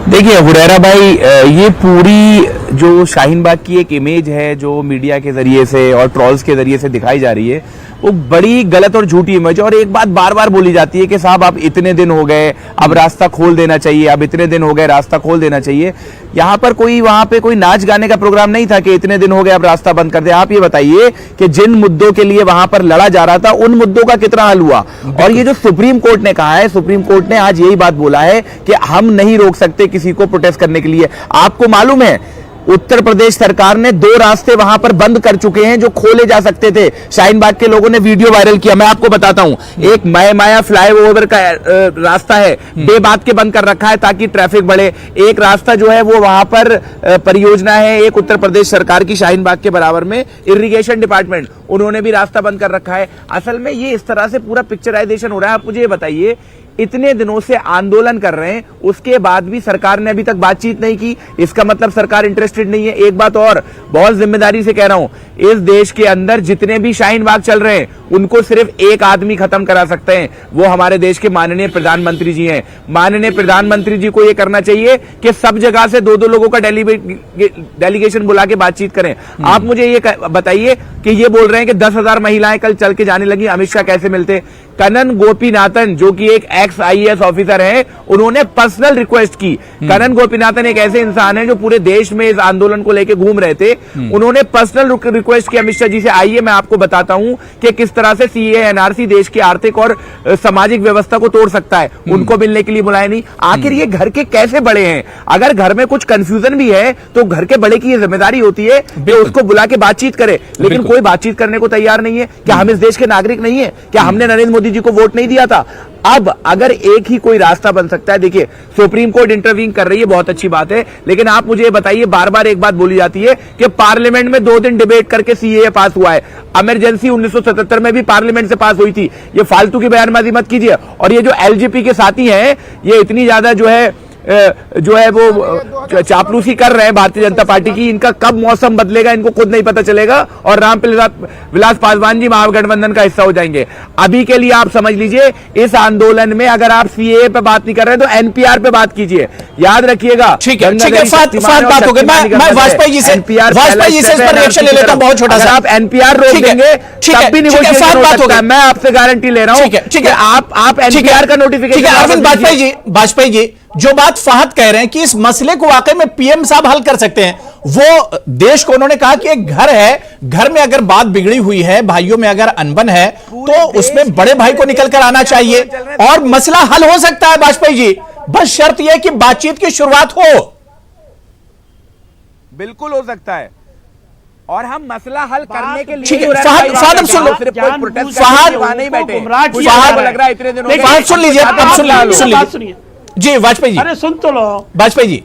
देखिए हुरैरा भाई, ये पूरी जो शाहीन बाग की एक इमेज है जो मीडिया के जरिए से और ट्रॉल्स के जरिए से दिखाई जा रही है, वो बड़ी गलत और झूठी इमेज है। और एक बात बार बार बोली जाती है कि साहब आप इतने दिन हो गए, अब रास्ता खोल देना चाहिए, अब इतने दिन हो गए रास्ता खोल देना चाहिए। यहां पर कोई वहां पे कोई नाच गाने का प्रोग्राम नहीं था कि इतने दिन हो गए अब रास्ता बंद कर दे। आप ये बताइए कि जिन मुद्दों के लिए वहां पर लड़ा जा रहा था उन मुद्दों का कितना हल हुआ। और ये जो सुप्रीम कोर्ट ने कहा है, सुप्रीम कोर्ट ने आज यही बात बोला है कि हम नहीं रोक सकते किसी को प्रोटेस्ट करने के लिए। आपको मालूम है उत्तर प्रदेश सरकार ने 2 रास्ते वहां पर बंद कर चुके हैं जो खोले जा सकते थे। शाहीन बाग के लोगों ने वीडियो वायरल किया, मैं आपको बताता हूं। एक माया फ्लाईओवर का रास्ता है, बेबाक के बंद कर रखा है ताकि ट्रैफिक बढ़े। एक रास्ता जो है वो वहां पर परियोजना है एक उत्तर प्रदेश सरकार की शाहीन बाग के बराबर में, इरिगेशन डिपार्टमेंट, उन्होंने भी रास्ता बंद कर रखा है। असल में ये इस तरह से पूरा पिक्चराइजेशन हो रहा है। आप मुझे ये बताइए, इतने दिनों से आंदोलन कर रहे हैं, उसके बाद भी सरकार ने अभी तक बातचीत नहीं की, इसका मतलब सरकार इंटरेस्टेड नहीं है। एक बात और बहुत जिम्मेदारी से कह रहा हूं, इस देश के अंदर जितने भी शाहीन बाग चल रहे हैं उनको सिर्फ एक आदमी खत्म करा सकते हैं, वो हमारे देश के माननीय प्रधानमंत्री जी हैं। माननीय प्रधानमंत्री जी को यह करना चाहिए कि सब जगह से 2-2 लोगों का डेलीगेशन बुला के बातचीत करें। आप मुझे ये बताइए कि ये बोल रहे हैं कि 10,000 महिलाएं कल चल के जाने लगी, अमित शाह कैसे मिलते? कनन गोपीनाथन जो कि एक एक्स IAS ऑफिसर है, उन्होंने पर्सनल रिक्वेस्ट की। कनन गोपीनाथन एक ऐसे इंसान है जो पूरे देश में इस आंदोलन को लेकर घूम रहे थे, उन्होंने पर्सनल रिक्वेस्ट की अमित शाह जी से, आइए मैं आपको बताता हूं कि किस तरह से CAA NRC देश की आर्थिक और सामाजिक व्यवस्था को तोड़ सकता है। उनको मिलने के लिए बुलाए नहीं। आखिर ये घर के कैसे बड़े हैं? अगर घर में कुछ कंफ्यूजन भी है तो घर के बड़े की ये जिम्मेदारी होती है कि उसको बुला के बातचीत करे, लेकिन कोई बातचीत करने को तैयार नहीं है। क्या हम इस देश के नागरिक नहीं है? क्या हमने नरेंद्र मोदी जी को वोट नहीं दिया था? अब अगर एक ही कोई रास्ता बन सकता है, देखिए सुप्रीम कोर्ट इंटरवीन कर रही है, बहुत अच्छी बात है, लेकिन आप मुझे बताइए, बार बार एक बात बोली जाती है कि पार्लियामेंट में 2 दिन डिबेट करके CAA पास हुआ है। इमरजेंसी 1977 में भी पार्लियामेंट से पास हुई थी। ये फालतू की बयानबाजी मत कीजिए। और ये जो LGP के साथी हैं, ये इतनी ज्यादा जो है वो चापलूसी कर रहे हैं भारतीय जनता पार्टी की, इनका कब मौसम बदलेगा इनको खुद नहीं पता चलेगा और रामविलास पासवान जी महागठबंधन का हिस्सा हो जाएंगे। अभी के लिए आप समझ लीजिए, इस आंदोलन में अगर आप CAA पे बात नहीं कर रहे तो NPR पे बात कीजिए। याद रखिएगा। ठीक है, फात बात हो गई। मैं वाजपेयी जी से इस पर रिएक्शन ले लेता हूं, बहुत छोटा सा। आप NPR रोक देंगे तब भी नेगोशिएशन हो सकता है, मैं आपसे गारंटी ले रहा हूं। ठीक है, आप NPR का नोटिफिकेशन। अरविंद वाजपेयी जी जो बात फहद कह रहे हैं कि इस मसले को वाकई में PM साहब हल कर सकते हैं, वो देश को उन्होंने कहा कि एक घर है, घर में अगर बात बिगड़ी हुई है, भाइयों में अगर अनबन है तो उसमें बड़े भाई को निकल कर आना चाहिए और मसला हल हो सकता है। वाजपेयी जी, बस शर्त यह कि बातचीत की शुरुआत हो। बिल्कुल हो सकता है और हम मसला हल करने के लिए ठीक है। फहद अब सुन लो, फहद सुन लीजिए, अब सुन लीजिए जी। वाजपेयी जी, अरे सुन तो लो। वाजपेयी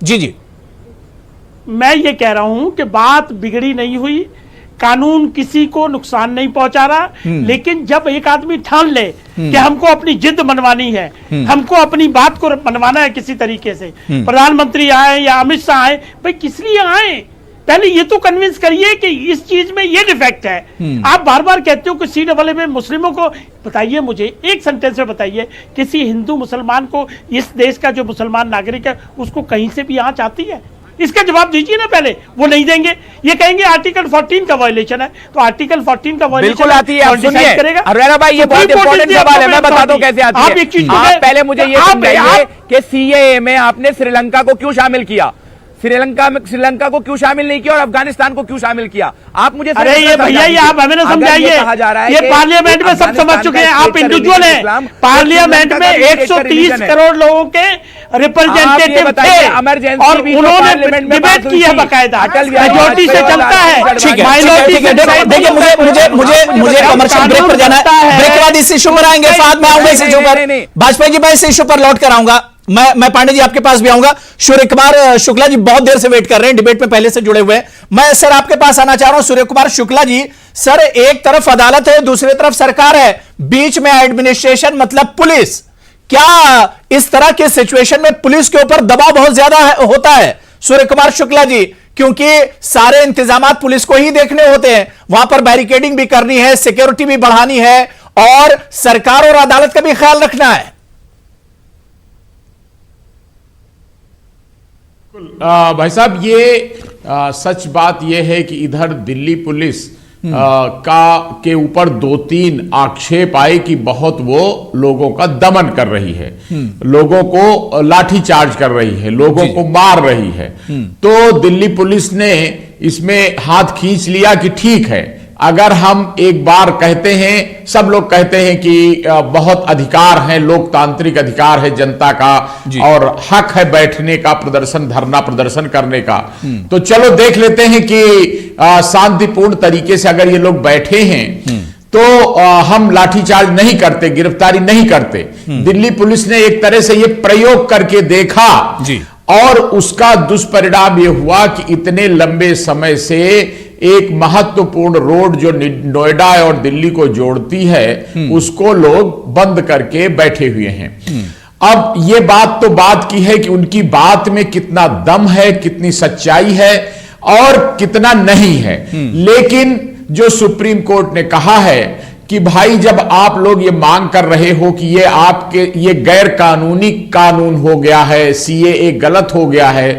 जी जी, मैं ये कह रहा हूं कि बात बिगड़ी नहीं हुई, कानून किसी को नुकसान नहीं पहुंचा रहा, लेकिन जब एक आदमी ठान ले कि हमको अपनी जिद मनवानी है, हमको अपनी बात को मनवाना है किसी तरीके से, प्रधानमंत्री आए या अमित शाह आए, भाई किस लिए आए? पहले ये तो कन्विंस करिए कि इस चीज में ये डिफेक्ट है। आप बार बार कहते हो कि CAA में मुस्लिमों को, बताइए मुझे एक सेंटेंस में बताइए, किसी हिंदू मुसलमान को, इस देश का जो मुसलमान नागरिक है उसको कहीं से भी आंच आती है? इसका जवाब दीजिए ना पहले। वो नहीं देंगे, ये कहेंगे आर्टिकल 14 का वायलेशन है, तो आर्टिकल 14 का वायलेशन बिल्कुल आती है। आप सुनिए अरोड़ा भाई, ये बहुत इंपॉर्टेंट सवाल है, मैं बताता हूं कैसे आती है। आप एक चीज पहले मुझे ये समझाइए कि CAA में आपने श्रीलंका को क्यों शामिल किया, श्रीलंका को क्यों शामिल नहीं किया और अफगानिस्तान को क्यों शामिल किया? आप मुझे अरे ये भैया, ये आप हमें ना समझाइए। ये पार्लियामेंट में सब समझ चुके हैं, आप इंडिविजुअल हैं। पार्लियामेंट में 130 करोड़ लोगों के रिप्रेजेंटेटिव थे और उन्होंने डिबेट की है बकायदा, मेजॉरिटी से चलता है। ठीक है, देखिए मुझे कमर्शियल ब्रेक पर जाना है, ब्रेक के बाद इस इशू पर आएंगे। फहद मैं आऊंगा इस इशू पर, वाजपेयी जी मैं इस इशू पर लौट कर आऊंगा, मैं पांडे जी आपके पास भी आऊंगा। सूर्य कुमार शुक्ला जी बहुत देर से वेट कर रहे हैं, डिबेट में पहले से जुड़े हुए हैं। मैं सर आपके पास आना चाह रहा हूं, सूर्य कुमार शुक्ला जी। सर, एक तरफ अदालत है, दूसरी तरफ सरकार है, बीच में एडमिनिस्ट्रेशन मतलब पुलिस। क्या इस तरह के सिचुएशन में पुलिस के ऊपर दबाव बहुत ज्यादा होता है सूर्य कुमार शुक्ला जी? क्योंकि सारे इंतजाम पुलिस को ही देखने होते हैं, वहां पर बैरिकेडिंग भी करनी है, सिक्योरिटी भी बढ़ानी है और सरकार और अदालत का भी ख्याल रखना है। भाई साहब, ये सच बात यह है कि इधर दिल्ली पुलिस के ऊपर 2-3 आक्षेप आए कि बहुत वो लोगों का दमन कर रही है, लोगों को लाठीचार्ज कर रही है, लोगों को मार रही है। तो दिल्ली पुलिस ने इसमें हाथ खींच लिया कि ठीक है, अगर हम एक बार कहते हैं, सब लोग कहते हैं कि बहुत अधिकार है, लोकतांत्रिक अधिकार है जनता का और हक है बैठने का, प्रदर्शन, धरना प्रदर्शन करने का, तो चलो देख लेते हैं कि शांतिपूर्ण तरीके से अगर ये लोग बैठे हैं तो हम लाठीचार्ज नहीं करते, गिरफ्तारी नहीं करते। दिल्ली पुलिस ने एक तरह से ये प्रयोग करके देखा और उसका दुष्परिणाम ये हुआ कि इतने लंबे समय से एक महत्वपूर्ण रोड जो नोएडा और दिल्ली को जोड़ती है उसको लोग बंद करके बैठे हुए हैं। अब ये बात तो बात की है कि उनकी बात में कितना दम है, कितनी सच्चाई है और कितना नहीं है, लेकिन जो सुप्रीम कोर्ट ने कहा है कि भाई जब आप लोग ये मांग कर रहे हो कि ये आपके ये गैर कानूनी कानून हो गया है, सीएए गलत हो गया है,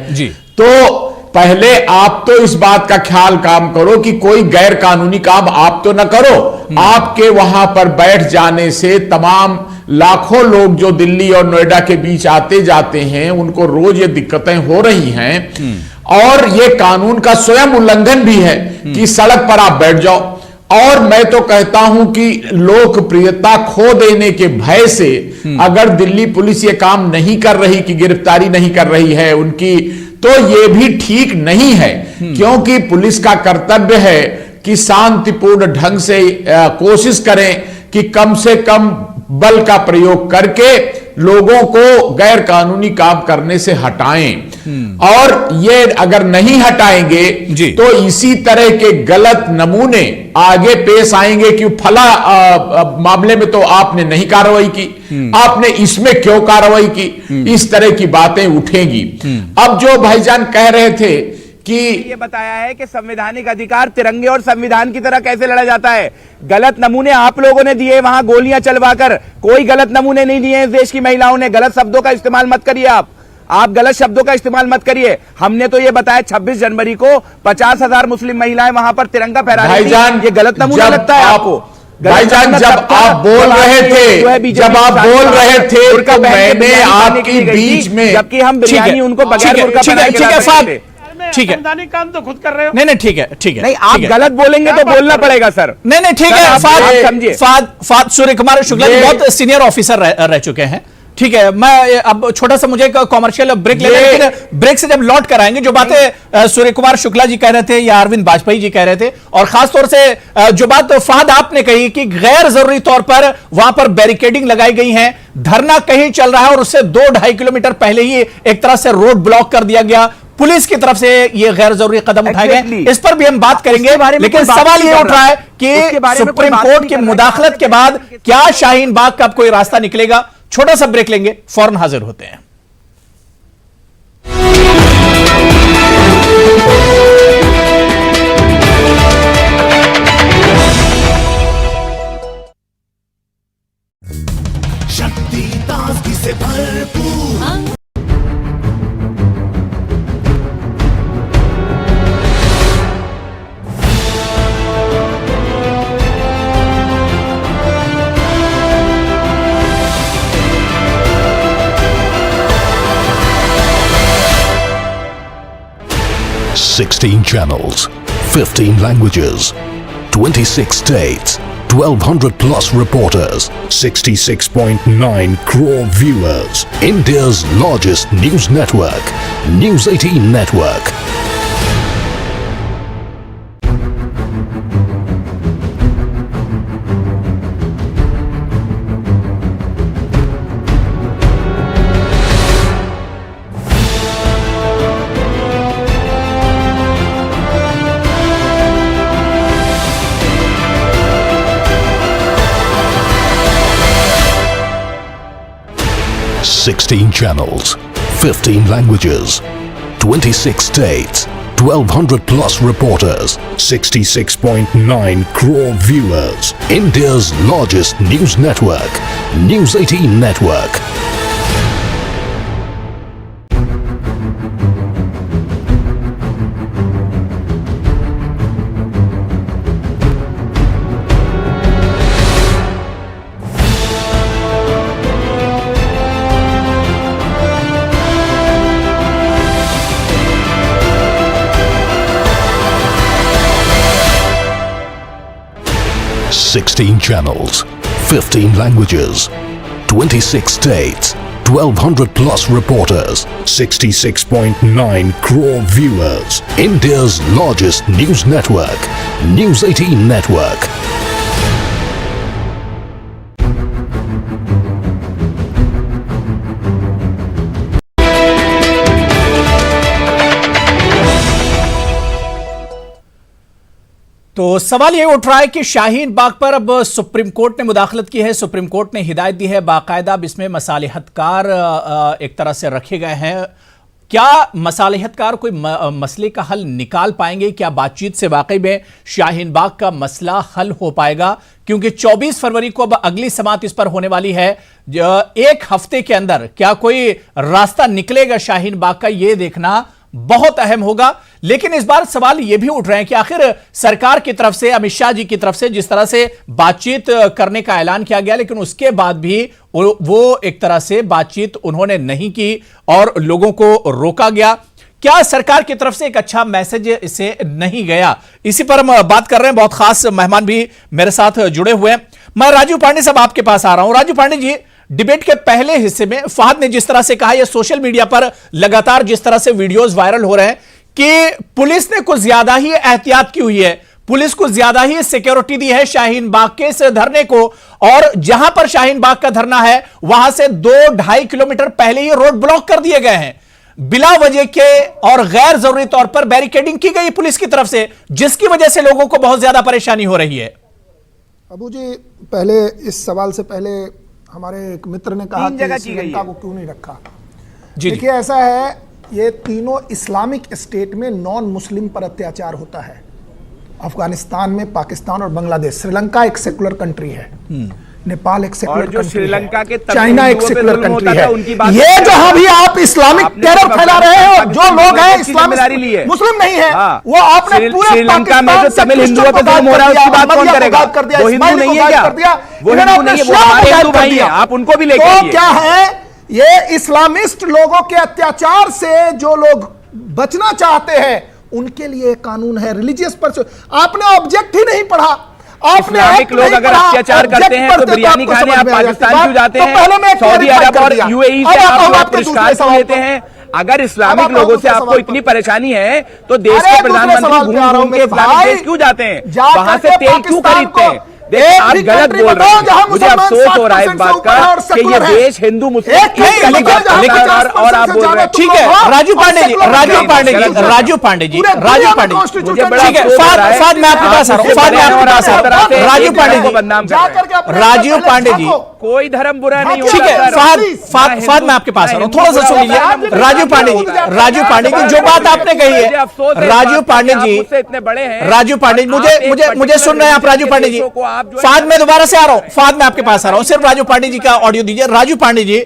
तो पहले आप तो इस बात का ख्याल काम करो कि कोई गैर कानूनी काम आप तो ना करो। आपके वहां पर बैठ जाने से तमाम लाखों लोग जो दिल्ली और नोएडा के बीच आते जाते हैं उनको रोज ये दिक्कतें हो रही हैं और ये कानून का स्वयं उल्लंघन भी है कि सड़क पर आप बैठ जाओ। और मैं तो कहता हूं कि लोकप्रियता खो देने के भय से अगर दिल्ली पुलिस ये काम नहीं कर रही कि गिरफ्तारी नहीं कर रही है उनकी, तो ये भी ठीक नहीं है, क्योंकि पुलिस का कर्तव्य है कि शांतिपूर्ण ढंग से कोशिश करें कि कम से कम बल का प्रयोग करके लोगों को गैर कानूनी काम करने से हटाएं। और ये अगर नहीं हटाएंगे तो इसी तरह के गलत नमूने आगे पेश आएंगे कि फला मामले में तो आपने नहीं कार्रवाई की, आपने इसमें क्यों कार्रवाई की, इस तरह की बातें उठेंगी। अब जो भाईजान कह रहे थे कि ये बताया है कि संवैधानिक अधिकार तिरंगे और संविधान की तरह कैसे लड़ा जाता है। गलत नमूने आप लोगों ने दिए वहां गोलियां चलवाकर, कोई गलत नमूने नहीं दिए इस देश की महिलाओं ने। गलत शब्दों का इस्तेमाल मत करिए, आप गलत शब्दों का इस्तेमाल मत करिए। हमने तो ये बताया 26 जनवरी को 50,000 मुस्लिम महिलाएं वहां पर तिरंगा फहरा रही थी। ये गलत नमूना लगता है आपको? भाईजान जब आप बोल रहे थे, तो मैंने आपके बीच में, जबकि हम बिरयानी उनको बगैर बुर्का पहनाए खिलाते थे। ठीक है, संवैधानिक काम तो खुद कर रहे हो। नहीं ठीक है, नहीं आप गलत बोलेंगे तो बोलना पड़ेगा सर। नहीं ठीक है। फाद सूर्य कुमार शुक्ला जी बहुत सीनियर ऑफिसर रह चुके हैं, ठीक है। मैं अब छोटा सा मुझे एक कॉमर्शियल ब्रेक लेना है, लेकिन ब्रेक से जब लौट कर आएंगे जो बातें सूर्य कुमार शुक्ला जी कह रहे थे या अरविंद वाजपेयी जी कह रहे थे, और खासतौर से जो बात फाद आपने कही कि गैर जरूरी तौर पर वहां पर बैरिकेडिंग लगाई गई है, धरना कहीं चल रहा है और उससे 2-2.5 किलोमीटर पहले ही एक तरह से रोड ब्लॉक कर दिया गया, पुलिस की तरफ से ये गैर जरूरी कदम उठाए गए, इस पर भी हम बात करेंगे। लेकिन सवाल ये उठ रहा है कि सुप्रीम कोर्ट की मुदाखलत के बाद क्या शाहीन बाग का अब कोई रास्ता निकलेगा? छोटा सा ब्रेक लेंगे, फौरन हाजिर होते हैं। शक्ति ताजगी से भरपूर 16 channels, 15 languages, 26 states, 1,200 plus reporters, 66.9 crore viewers. India's largest news network, News 18 Network. Sixteen channels, 15 languages, 26 states, 1,200 plus reporters, 66.9 crore viewers. India's largest news network, News 18 Network. 16 channels, 15 languages, 26 states, 1200 plus reporters, 66.9 crore viewers. India's largest news network, News 18 Network. तो सवाल ये उठ रहा है कि शाहीन बाग पर अब सुप्रीम कोर्ट ने मुदाखलत की है। सुप्रीम कोर्ट ने हिदायत दी है, बाकायदा अब इसमें मसालिहतकार एक तरह से रखे गए हैं। क्या मसालिहतकार कोई मसले का हल निकाल पाएंगे? क्या बातचीत से वाकई में शाहीन बाग का मसला हल हो पाएगा? क्योंकि 24 फरवरी को अब अगली समाअत इस पर होने वाली है। एक हफ्ते के अंदर क्या कोई रास्ता निकलेगा शाहीन बाग का, यह देखना बहुत अहम होगा। लेकिन इस बार सवाल यह भी उठ रहे हैं कि आखिर सरकार की तरफ से, अमित शाह जी की तरफ से जिस तरह से बातचीत करने का ऐलान किया गया, लेकिन उसके बाद भी वो एक तरह से बातचीत उन्होंने नहीं की और लोगों को रोका गया। क्या सरकार की तरफ से एक अच्छा मैसेज इसे नहीं गया? इसी पर हम बात कर रहे हैं। बहुत खास मेहमान भी मेरे साथ जुड़े हुए हैं। मैं राजीव पांडे साहब आपके पास आ रहा हूं। राजीव पांडे जी, डिबेट के पहले हिस्से में फहद ने जिस तरह से कहा, यह सोशल मीडिया पर लगातार जिस तरह से वीडियोस वायरल हो रहे हैं कि पुलिस ने कुछ ज्यादा ही एहतियात की हुई है, पुलिस को ज्यादा ही सिक्योरिटी दी है शाहीन बाग के इस धरने को, और जहां पर शाहीन बाग का धरना है वहां से 2-2.5 किलोमीटर पहले ही रोड ब्लॉक कर दिए गए हैं। बिला वजह के और गैर जरूरी तौर पर बैरिकेडिंग की गई पुलिस की तरफ से, जिसकी वजह से लोगों को बहुत ज्यादा परेशानी हो रही है। अबू जी, पहले इस सवाल से पहले हमारे एक मित्र ने कहा कि श्रीलंका को क्यों नहीं रखा। देखिए, ऐसा है, ये तीनों इस्लामिक स्टेट में नॉन मुस्लिम पर अत्याचार होता है। अफगानिस्तान में, पाकिस्तान और बांग्लादेश। श्रीलंका एक सेकुलर कंट्री है, नेपाल एक सेकुलर कंट्री है, श्रीलंका के चाइना एक सेकुलर कंट्री है। ये जो अभी आप इस्लामिक टेरर फैला रहे हो, जो लोग हैं इस्लामिक मुस्लिम नहीं है, वो आपने पूरे श्रीलंका में जो तमिल हिंदुओं पर जुल्म हो रहा है उसकी बात कौन करेगा? वो हिंदू नहीं है क्या? वो हिंदू नहीं है, वो हमारे हिंदू भाई हैं, आप उनको भी लेके आइए। तो क्या है, ये इस्लामिस्ट लोगों के अत्याचार से जो लोग बचना चाहते हैं उनके लिए कानून है। रिलीजियस पर्सन, आपने ऑब्जेक्ट ही नहीं पढ़ा। आपने लोग अगर अत्याचार करते हैं तो बिरयानी खाने आप पाकिस्तान क्यों जाते हैं? सऊदी अरब और यूएई से आप पुरस्कार क्यों लेते हैं? अगर इस्लामिक लोगों से आपको इतनी परेशानी है तो देश के प्रधानमंत्री घूम के इस्लामिक देश क्यों जाते हैं? वहां से तेल क्यों खरीदते हैं? आप गलत बोल रहे हैं। मुझे अफसोस हो रहा है इस बात का कि ये देश हिंदू मुस्लिम और आप बोल रहे हैं। ठीक है राजू पांडे जी, राजू पांडे जी, राजू पांडे जी, राजू पांडे जी, मुझे बड़ा ठीक है, फाद मैं आपके पास आ रहा हूं, फाद मैं आपके पास आ रहा हूं। राजू पांडे जी, बदनाम कर राजू पांडे जी, कोई धर्म बुरा नहीं हो। ठीक है, फाद मैं आपके पास आ रहा हूं, थोड़ा सा सुन लीजिए। राजू पांडे जी, राजू पांडे जी, जो बात आपने कही है, राजू पांडे जी, इतने बड़े हैं, राजू पांडे, मुझे सुन रहे हैं आप राजू पांडे जी? फाद मैं दोबारा से आ रहा हूं, फाद मैं आपके पास आ रहा हूं, सिर्फ राजू पांडे जी का ऑडियो दीजिए। राजू पांडे जी,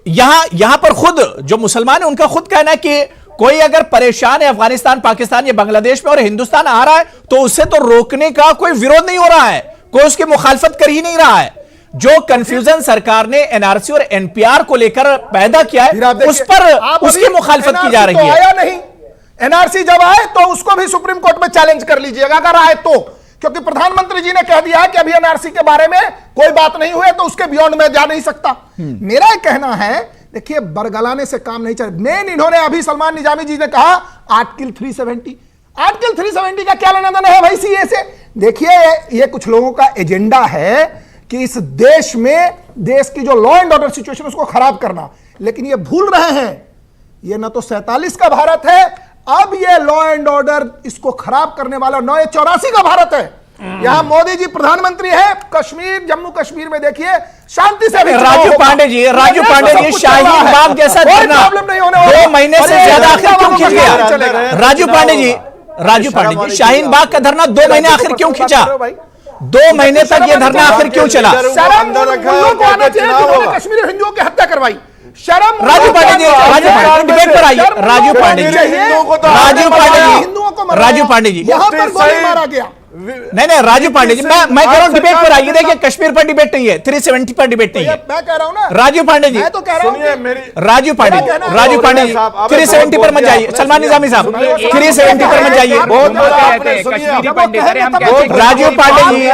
यहां पर खुद जो मुसलमान है उनका खुद कहना है कि कोई अगर परेशान है अफगानिस्तान, पाकिस्तान या बांग्लादेश में और हिंदुस्तान आ रहा है तो उससे तो रोकने का कोई विरोध नहीं हो रहा है, कोई उसकी मुखालफत कर ही नहीं रहा है। जो कंफ्यूजन सरकार ने एनआरसी और एनपीआर को लेकर पैदा किया है उस पर उसकी मुखालफत की जा रही है। एनआरसी जब आए तो उसको भी सुप्रीम कोर्ट में चैलेंज कर लीजिएगा अगर आए तो, क्योंकि प्रधानमंत्री जी ने कह दिया है कि अभी एनआरसी के बारे में कोई बात नहीं हुई तो उसके बियॉन्ड में जा नहीं सकता। मेरा कहना है, देखिए, बरगलाने से काम नहीं चले। मेन इन्होंने अभी सलमान निजामी जी ने कहा आर्टिकल 370, आर्टिकल 370 का क्या लेना देना है भाई सीए से? देखिए, ये कुछ लोगों का एजेंडा है कि इस देश में, देश की जो लॉ एंड ऑर्डर सिचुएशन उसको खराब करना, लेकिन ये भूल रहे हैं ये न तो 47 का भारत है, अब ये लॉ एंड ऑर्डर इसको खराब करने वाला 984 का भारत है। यहां मोदी जी प्रधानमंत्री है, कश्मीर, जम्मू कश्मीर में देखिए शांति से। राजू पांडे जी, राजू पांडे जी, शाहीन बाग जैसा धरना 2 महीने से ज्यादा आखिर क्यों खिंच गया? राजू पांडे जी, राजू पांडे जी, शाहीन बाग का धरना 2 महीने आखिर क्यों खिंचा? 2 महीने तक ये धरना आखिर क्यों चला? कश्मीर हिंदुओं की हत्या करवाई। शर्म। राजू पांडे जी, राजू पांडे डिबेट पर आइए। राजू पांडे जी, राजू पांडे जी, राजू पांडे जी, यहां पर गोली मारा गया। नहीं राजू पांडे जी, मैं कह रहा हूं डिबेट पर आइए। देखिए कश्मीर पर डिबेट नहीं है, 370 पर डिबेट नहीं है। मैं कह रहा हूं ना राजू पांडे जी, मैं तो कह रहा हूं राजू पांडे जी 370 पर मत जाइए। सलमान निजामी साहब 370 पर मत जाइए। राजू पांडे जी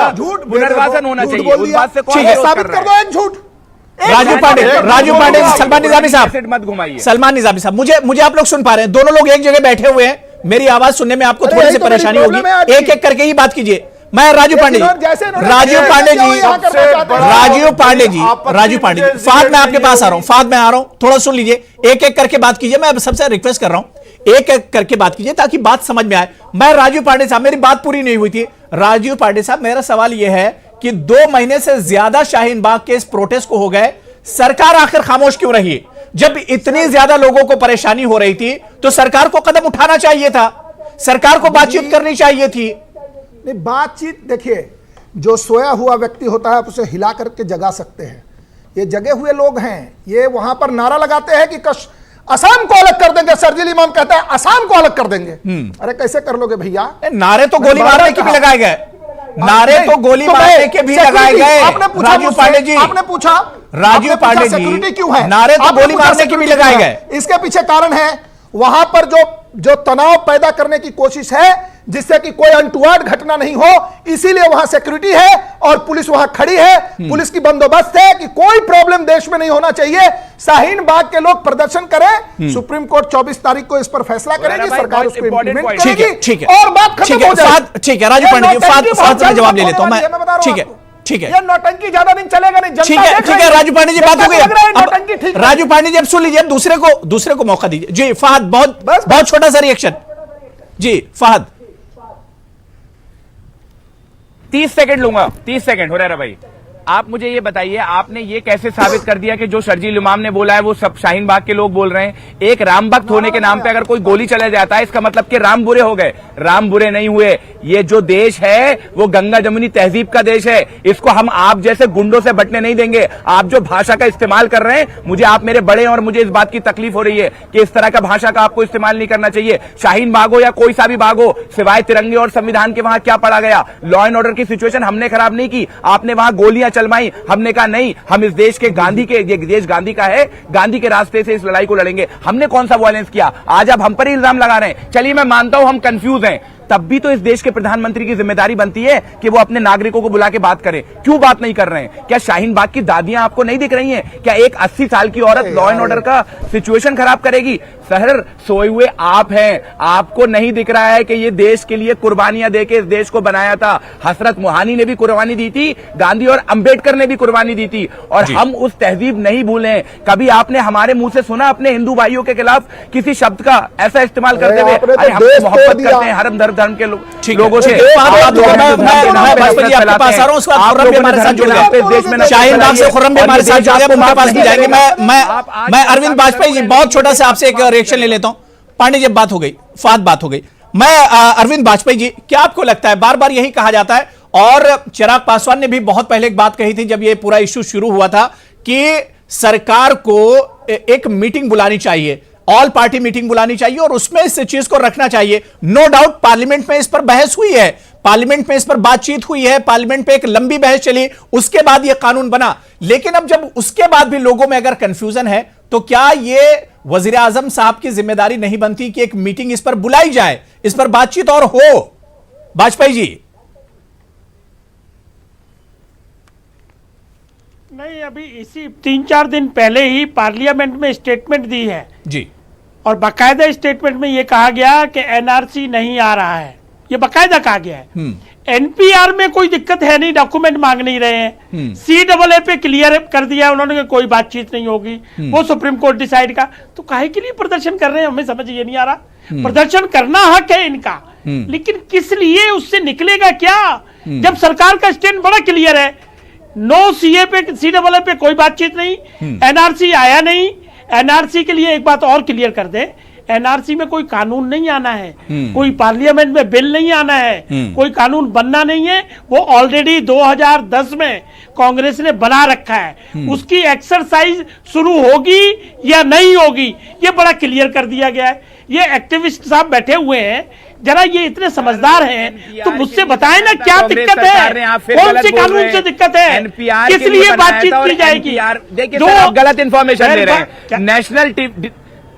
पुनर्वासन होना चाहिए, उस बात से कौन साबित कर दो एक झूठ। राजू पांडे सलमान निजामी साहब मत घुमाइए। सलमान निजामी साहब, मुझे आप लोग सुन पा रहे हैं? दोनों लोग एक जगह बैठे हुए हैं, मेरी आवाज सुनने में आपको थोड़ी सी परेशानी होगी, एक एक करके ही बात कीजिए। मैं राजू पांडे जी, राजू पांडे जी, फाद मैं आपके पास आ रहा हूं, थोड़ा सुन लीजिए, एक एक करके बात कीजिए। मैं सबसे रिक्वेस्ट कर रहा हूं, एक एक करके बात कीजिए ताकि बात समझ में आए। मैं राजू पांडे साहब, मेरी बात पूरी नहीं हुई थी। राजू पांडे साहब, मेरा सवाल यह है कि 2 महीने से ज्यादा शाहीन बाग के इस प्रोटेस्ट को हो गए, सरकार आखिर खामोश क्यों रही? जब इतनी ज्यादा लोगों को परेशानी हो रही थी तो सरकार को कदम उठाना चाहिए था, सरकार को बातचीत करनी चाहिए थी। नहीं, बातचीत देखिए, जो सोया हुआ व्यक्ति होता है आप उसे हिला करके जगा सकते हैं। ये जगे हुए लोग हैं, ये वहां पर नारा लगाते हैं कि असम को अलग कर देंगे। शर्जील इमाम कहता है असम को अलग कर देंगे। अरे कैसे कर लोगे भैया? नारे तो गोली मारने के भी लगाए गए, नारे तो गोली मारने के भी लगाए गए। राजू पांडे जी, आपने पूछा राजू पांडे जी, सिक्योरिटी क्यों है? नारे तो गोली मारने के भी लगाए गए। इसके पीछे कारण है वहां पर जो तनाव पैदा करने की कोशिश है, जिससे कि कोई अनटूवर्ड घटना नहीं हो, इसीलिए वहां सिक्योरिटी है और पुलिस वहां खड़ी है। पुलिस की बंदोबस्त है कि कोई प्रॉब्लम देश में नहीं होना चाहिए। शाहीन बाग के लोग प्रदर्शन करें, सुप्रीम कोर्ट 24 तारीख को इस पर फैसला करेगी, सरकार उसको इंप्लीमेंट करेगी, ठीक है, और बात खत्म हो जाएगी। ठीक है राजू पांडे जी, फाद से जवाब ले लेता हूं मैं। ठीक है, ठीक है, ये नौटंकी ज्यादा दिन चलेगा नहीं। ठीक है राजू पांडे जी, बात हो गई। राजू पांडे जी अब सुन लीजिए, दूसरे को मौका दीजिए। जी फहद, बहुत छोटा सा रिएक्शन। जी फहद, 30 सेकंड लूंगा, 30 सेकंड हो रहा भाई। आप मुझे ये बताइए, आपने ये कैसे साबित कर दिया कि जो शर्जील इमाम ने बोला है वो सब शाहीन बाग के लोग बोल रहे हैं? एक राम भक्त होने के नाम पे अगर कोई गोली चला जाता है, इसका मतलब कि राम बुरे हो गए। राम बुरे नहीं हुए। ये जो देश है वो गंगा जमुनी तहजीब का देश है, इसको हम आप जैसे गुंडों से बटने नहीं देंगे। आप जो भाषा का इस्तेमाल कर रहे हैं, मुझे आप मेरे बड़े हैं और मुझे इस बात की तकलीफ हो रही है कि इस तरह का भाषा का आपको इस्तेमाल नहीं करना चाहिए। शाहीन बाग हो या कोई सा भी बाग हो, सिवाय तिरंगे और संविधान के वहां क्या पड़ा गया? लॉ एंड ऑर्डर की सिचुएशन हमने खराब नहीं की, आपने वहां गोलियां चलवाई। हमने कहा नहीं, हम इस देश के गांधी के, ये देश गांधी का है, गांधी के रास्ते से इस लड़ाई को लड़ेंगे। हमने कौन सा वायलेंस किया? आज आप हम पर ही इल्जाम लगा रहे हैं। चलिए मैं मानता हूं हम कंफ्यूज हैं, तब भी तो इस देश के प्रधानमंत्री की जिम्मेदारी बनती है कि वो अपने नागरिकों को बुला के बात करें। क्यों बात नहीं कर रहे हैं? क्या शाहीन बाग की दादियां आपको नहीं दिख रही हैं? क्या एक 80 साल की औरत लॉ एंड ऑर्डर का सिचुएशन खराब करेगी? शहर सोए हुए आप हैं, आपको नहीं दिख रहा है कि ये देश के लिए कुर्बानियां देके इस देश को बनाया था। हसरत मोहानी ने भी कुर्बानी दी थी, गांधी और अंबेडकर ने भी कुर्बानी दी थी, और हम उस तहजीब नहीं भूलें। कभी आपने हमारे मुंह से सुना अपने हिंदू भाइयों के खिलाफ किसी शब्द का ऐसा इस्तेमाल करते हुए? अरे हम मोहब्बत करते हैं हर धर्म के लोगों से। आपके पास आ रहा हूं, उसके बाद खुर्रम भी हमारे साथ जुड़ गए। शाहीन बाग से खुर्रम भी हमारे साथ जुड़ गए, उनके पास भी जाएंगे। मैं अरविंद वाजपेयी जी, बहुत छोटा सा आपसे एक रिएक्शन ले लेता हूं। पांडे जी बात हो गई, फाद बात हो गई। मैं अरविंद वाजपेयी जी, क्या आपको लगता है, बार बार यही कहा जाता है और चिराग पासवान ने भी बहुत पहले एक बात कही थी जब ये पूरा इश्यू शुरू हुआ था कि सरकार को एक मीटिंग बुलानी चाहिए, ऑल पार्टी मीटिंग बुलानी चाहिए और उसमें इस चीज को रखना चाहिए। नो डाउट पार्लियामेंट में इस पर बहस हुई है, पार्लियामेंट में इस पर बातचीत हुई है, पार्लियामेंट पे एक लंबी बहस चली, उसके बाद यह कानून बना। लेकिन अब जब उसके बाद भी लोगों में अगर कंफ्यूजन है तो क्या यह वजीर आजम साहब की जिम्मेदारी नहीं बनती कि एक मीटिंग इस पर बुलाई जाए, इस पर बातचीत और हो? वाजपेयी जी। नहीं, अभी इसी 3-4 दिन पहले ही पार्लियामेंट में स्टेटमेंट दी है जी, और बाकायदा स्टेटमेंट में यह कहा गया कि एनआरसी नहीं आ रहा है, ये बाकायदा कहा गया है। एनपीआर में कोई दिक्कत है नहीं, डॉक्यूमेंट मांग नहीं रहे हैं। CAA पे क्लियर कर दिया उन्होंने, कोई बातचीत नहीं होगी, वो सुप्रीम कोर्ट डिसाइड का। तो काहे के लिए प्रदर्शन कर रहे हैं, हमें समझ ये नहीं आ रहा। प्रदर्शन करना हक है इनका, लेकिन किस लिए, उससे निकलेगा क्या? जब सरकार का स्टैंड बड़ा क्लियर है, नो CAA पे कोई बातचीत नहीं, एनआरसी आया नहीं। एनआरसी के लिए एक बात और क्लियर कर दे, एनआरसी में कोई कानून नहीं आना है, कोई पार्लियामेंट में बिल नहीं आना है, कोई कानून बनना नहीं है। वो ऑलरेडी 2010 में कांग्रेस ने बना रखा है, उसकी एक्सरसाइज शुरू होगी या नहीं होगी ये बड़ा क्लियर कर दिया गया है। ये एक्टिविस्ट साहब बैठे हुए हैं, जरा ये इतने समझदार हैं तो मुझसे बताएं ना क्या दिक्कत है, कौन से कानून से दिक्कत है, किस लिए बातचीत की जाएगी। देखिए सर, आप गलत इन्फॉर्मेशन दे रहे हैं।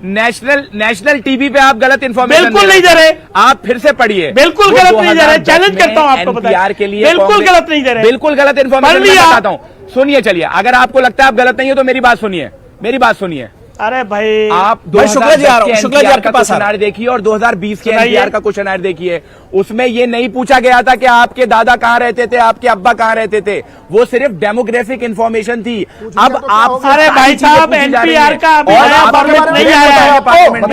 नेशनल टीवी पे आप गलत इन्फॉर्मेशन बिल्कुल नहीं दे रहे। आप फिर से पढ़िए। बिल्कुल गलत नहीं दे रहे, चैलेंज करता हूं आपको, NPR के लिए बिल्कुल गलत नहीं दे रहे, बिल्कुल गलत इन्फॉर्मेशन बताता हूं। सुनिए, चलिए, अगर आपको लगता है आप गलत नहीं हो तो मेरी बात सुनिए। अरे भाई, आप शुक्ला जी आपके पास क्वेश्चन देखिए और 2020 के एनपीआर का क्वेश्चन देखिए। उसमें ये नहीं पूछा गया था कि आपके दादा कहां रहते थे, आपके अब्बा कहां रहते थे, वो सिर्फ डेमोग्राफिक इंफॉर्मेशन थी। अब आप, अरे भाई साहब, एनपीआर का फॉर्मेट नहीं आया,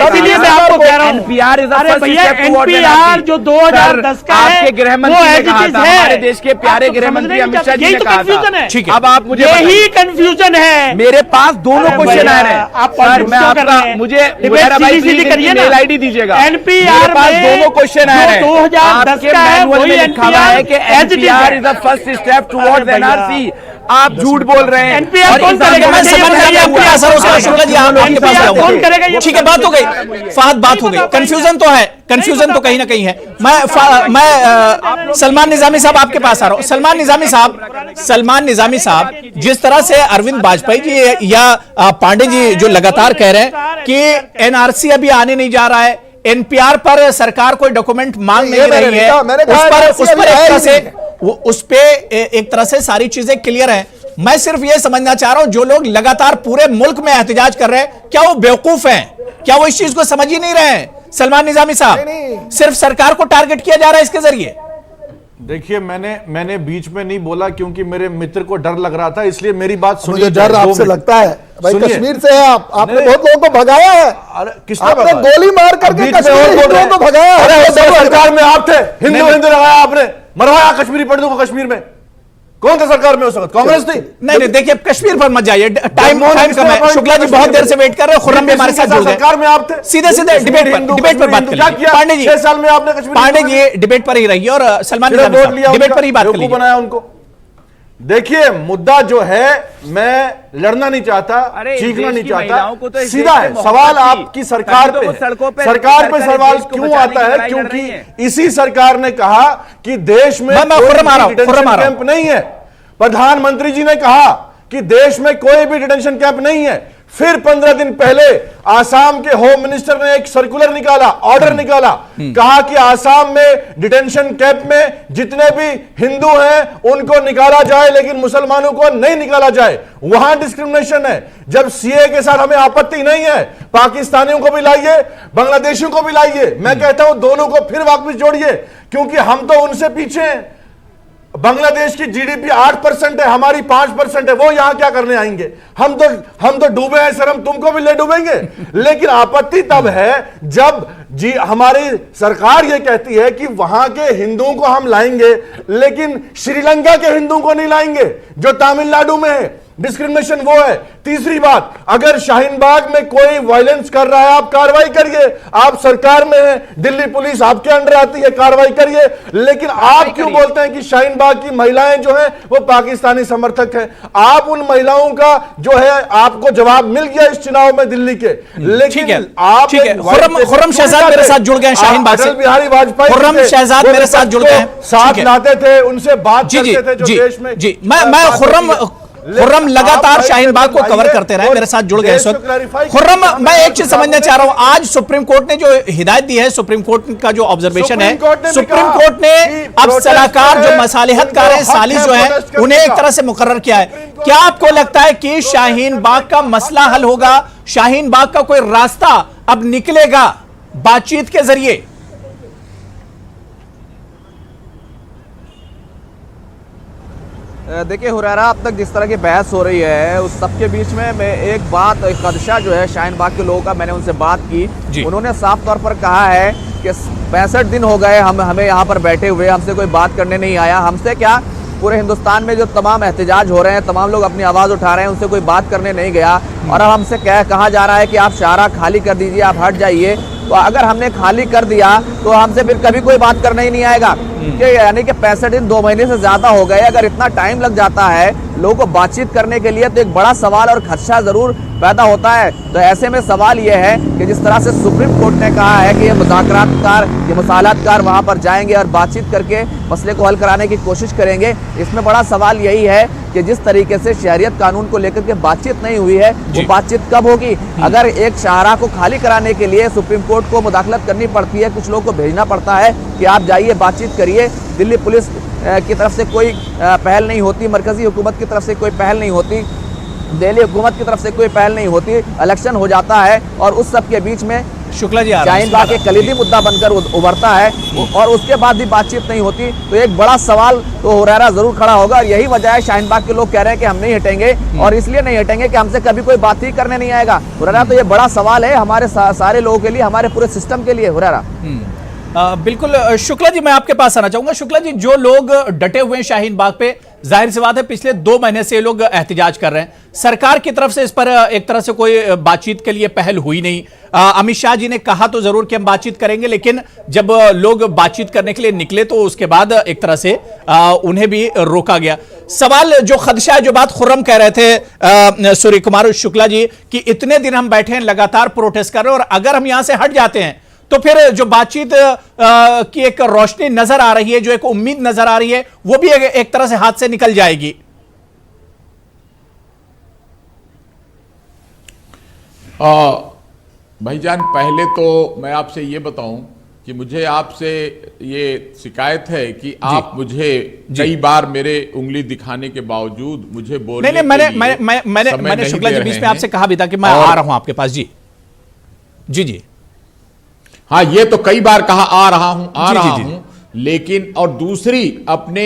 इसीलिए मैं आपको कह रहा हूं एनपीआर इज अरे भैया, एनपीआर जो 2010 का है, आपके गृह मंत्री ने कहा था, हमारे देश के प्यारे गृह मंत्री अमित शाह जी ने कहा था। ठीक है, अब आप मुझे, यही कंफ्यूजन है। मेरे पास दोनों क्वेश्चन आ रहे हैं सर, मैं आपका, मुझे मेल आईडी दीजिएगा। एनपीआर पास दोनों क्वेश्चन आ रहे हैं। 2010 का है, वही लिखा हुआ है कि NPR is the first step towards NRC. आप झूठ बोल रहे हैं। एनपीआर कौन करेगा? शुक्ला जी आपके पास कौन करेगा? ठीक है, बात हो गई फहद, बात हो गई। कंफ्यूजन तो है, कंफ्यूजन तो कहीं ना कहीं है। मैं सलमान निजामी साहब आपके पास आ रहा हूं। सलमान निजामी साहब, जिस तरह से अरविंद वाजपेयी जी या पांडे जी जो लगातार कह रहे हैं कि एनआरसी अभी आने नहीं जा रहा है, एनपीआर पर सरकार कोई डॉक्यूमेंट मांग नहीं रही है, उस पे एक तरह से सारी चीजें क्लियर हैं। मैं सिर्फ ये समझना चाह रहा हूं, जो लोग लगातार पूरे मुल्क में एहतजाज कर रहे हैं, क्या वो बेवकूफ हैं? क्या वो इस चीज को समझ ही नहीं रहे हैं? सलमान निजामी साहब, सिर्फ सरकार को टारगेट किया जा रहा है इसके जरिए। देखिए, मैंने बीच में नहीं बोला क्योंकि मेरे मित्र को डर लग रहा था, इसलिए मेरी बात सुनिए। मुझे डर आपसे लगता है भाई, कश्मीर से है आपने बहुत लोगों को भगाया है। अरे किसने आपने गोली मार करके कश्मीर को भगाया। अरे सरकार में आप थे, हिंदू लगाया आपने, मरवाया कश्मीरी पंडितों को कश्मीर में। कौन सा सरकार में हो सकता? कांग्रेस थी। नहीं, देखिए, कश्मीर पर मत जाइए, टाइम कम है। शुक्ला जी बहुत देर से वेट कर रहे हैं, खुर्रम भी हमारे साथ जुड़ गए। सरकार में आप थे, सीधे डिबेट पर बात करिए। पांडे जी, 6 साल में आपने कश्मीर, पांडे जी डिबेट पर ही रहिए और सलमान निजामी साहब डिबेट पर ही बात करिए। बनाया उनको। देखिए, मुद्दा जो है, मैं लड़ना नहीं चाहता, चीखना नहीं चाहता, सीधा है सवाल आपकी सरकार पे। सरकार पे सवाल क्यों आता है? क्योंकि इसी सरकार ने कहा कि देश में डिटेंशन कैंप नहीं है। प्रधानमंत्री जी ने कहा कि देश में कोई भी डिटेंशन कैंप नहीं है। फिर 15 दिन पहले आसाम के होम मिनिस्टर ने एक सर्कुलर निकाला, ऑर्डर निकाला, कहा कि आसाम में डिटेंशन कैंप में जितने भी हिंदू हैं उनको निकाला जाए, लेकिन मुसलमानों को नहीं निकाला जाए। वहां डिस्क्रिमिनेशन है। जब सीए के साथ हमें आपत्ति नहीं है, पाकिस्तानियों को भी लाइए, बांग्लादेशियों को भी लाइए। मैं कहता हूं दोनों को फिर वापस जोड़िए, क्योंकि हम तो उनसे पीछे हैं। बांग्लादेश की जीडीपी 8% है, हमारी 5% है। वो यहां क्या करने आएंगे? हम तो डूबे हैं सर, हम तुमको भी ले डूबेंगे। लेकिन आपत्ति तब है जब हमारी सरकार ये कहती है कि वहां के हिंदुओं को हम लाएंगे, लेकिन श्रीलंका के हिंदुओं को नहीं लाएंगे जो तमिलनाडु में है। डिस्क्रिमिनेशन वो है। तीसरी बात, अगर शाहीन बाग में कोई वायलेंस कर रहा है, आप कार्रवाई करिए। आप सरकार में है, दिल्ली पुलिस आपके अंडर आती है, कार्रवाई करिए। लेकिन आप क्यों बोलते हैं कि शाहीन बाग की महिलाएं जो हैं वो पाकिस्तानी समर्थक हैं? आप उन महिलाओं का जो है, आपको जवाब मिल गया इस चुनाव में दिल्ली के। लेकिन आप खुर्रम शहजाद मेरे साथ जुड़ गए, शाहीन बाग से। अटल बिहारी वाजपेयी खुर्रम शहजाद मेरे साथ जुड़ गए, साथ लाते थे, उनसे बात करते थे जो देश में। जी, मैं खुर्रम लगातार शाहीन बाग को कवर करते रहे, मेरे साथ जुड़ गए इस वक्त। खुर्रम, मैं एक चीज समझना चाह रहा हूं, आज सुप्रीम कोर्ट ने जो हिदायत दी है, सुप्रीम कोर्ट का जो ऑब्जर्वेशन है, सुप्रीम कोर्ट ने अब सलाहकार जो मसालिहतकार हैं, सालिस जो है, उन्हें एक तरह से मुकर्रर किया है। क्या आपको लगता है कि शाहीन बाग का मसला हल होगा? शाहीन बाग का कोई रास्ता अब निकलेगा बातचीत के जरिए? देखिए हुरैरा, अब तक जिस तरह की बहस हो रही है उस सबके बीच में मैं एक बात, एक खदशा जो है शाहीन बाग के लोगों का, मैंने उनसे बात की, उन्होंने साफ तौर पर कहा है कि 65 दिन हो गए हमें यहाँ पर बैठे हुए, हमसे कोई बात करने नहीं आया। हमसे क्या, पूरे हिंदुस्तान में जो तमाम एहतजाज हो रहे हैं, तमाम लोग अपनी आवाज़ उठा रहे हैं, उनसे कोई बात करने नहीं गया। और अब हमसे कहा जा रहा है कि आप शाहरा खाली कर दीजिए, आप हट जाइए। तो अगर हमने खाली कर दिया तो हमसे फिर कभी कोई बात करने ही नहीं आएगा। कि यानी कि 65 दिन 2 महीने से ज्यादा हो गए। अगर इतना टाइम लग जाता है लोगों को बातचीत करने के लिए तो एक बड़ा सवाल और खदशा जरूर पैदा होता है। तो ऐसे में सवाल यह है कि जिस तरह से सुप्रीम कोर्ट ने कहा है कि ये मुज़ाकरातकार, ये मसालतकार वहां पर जाएंगे और बातचीत करके मसले को हल कराने की कोशिश करेंगे, इसमें बड़ा सवाल यही है कि जिस तरीके से शहरियत कानून को लेकर के बातचीत नहीं हुई है वो बातचीत कब होगी। अगर एक शाहराह को खाली कराने के लिए सुप्रीम कोर्ट को मुदाखलत करनी पड़ती है, कुछ लोगों को भेजना पड़ता है कि आप जाइए बातचीत करिए, दिल्ली पुलिस की तरफ से कोई पहल नहीं होती, मरकजी हुकूमत की तरफ से कोई पहल नहीं होती, दिल्ली हुकूमत की तरफ से कोई पहल नहीं होती, इलेक्शन हो जाता है और उस सब के बीच में शुक्ला जी शाहीन बाग एक कलीदी मुद्दा बनकर उभरता है और उसके बाद भी बातचीत नहीं होती, तो एक बड़ा सवाल तो हुरैरा जरूर खड़ा होगा। और यही वजह है शाहीन बाग के लोग कह रहे हैं कि हम नहीं हटेंगे और इसलिए नहीं हटेंगे कि हमसे कभी कोई बात ही करने नहीं आएगा। हुरैरा तो ये बड़ा सवाल है हमारे सारे लोगों के लिए, हमारे पूरे सिस्टम के लिए। हुरैरा बिल्कुल। शुक्ला जी मैं आपके पास आना चाहूंगा। शुक्ला जी, जो लोग डटे हुए हैं शाहीन बाग पे, जाहिर सी बात है पिछले 2 महीने से ये लोग एहतिजाज कर रहे हैं, सरकार की तरफ से इस पर एक तरह से कोई बातचीत के लिए पहल हुई नहीं। अमित शाह जी ने कहा तो जरूर कि हम बातचीत करेंगे, लेकिन जब लोग बातचीत करने के लिए निकले तो उसके बाद एक तरह से उन्हें भी रोका गया। सवाल जो खदशा है, जो बात खुर्रम कह रहे थे सूर्य कुमार शुक्ला जी, कि इतने दिन हम बैठे हैं लगातार प्रोटेस्ट कर रहे हैं और अगर हम यहां से हट जाते हैं तो फिर जो बातचीत की एक रोशनी नजर आ रही है, जो एक उम्मीद नजर आ रही है, वो भी एक तरह से हाथ से निकल जाएगी। भाईजान, पहले तो मैं आपसे ये बताऊं कि मुझे आपसे ये शिकायत है कि आप मुझे कई बार मेरे उंगली दिखाने के बावजूद मुझे बोलने मैंने शुक्ला जी बीच में आपसे कहा भी था कि मैं आ रहा हूं आपके पास। जी जी जी हाँ, ये तो कई बार कहा आ रहा हूं, लेकिन और दूसरी अपने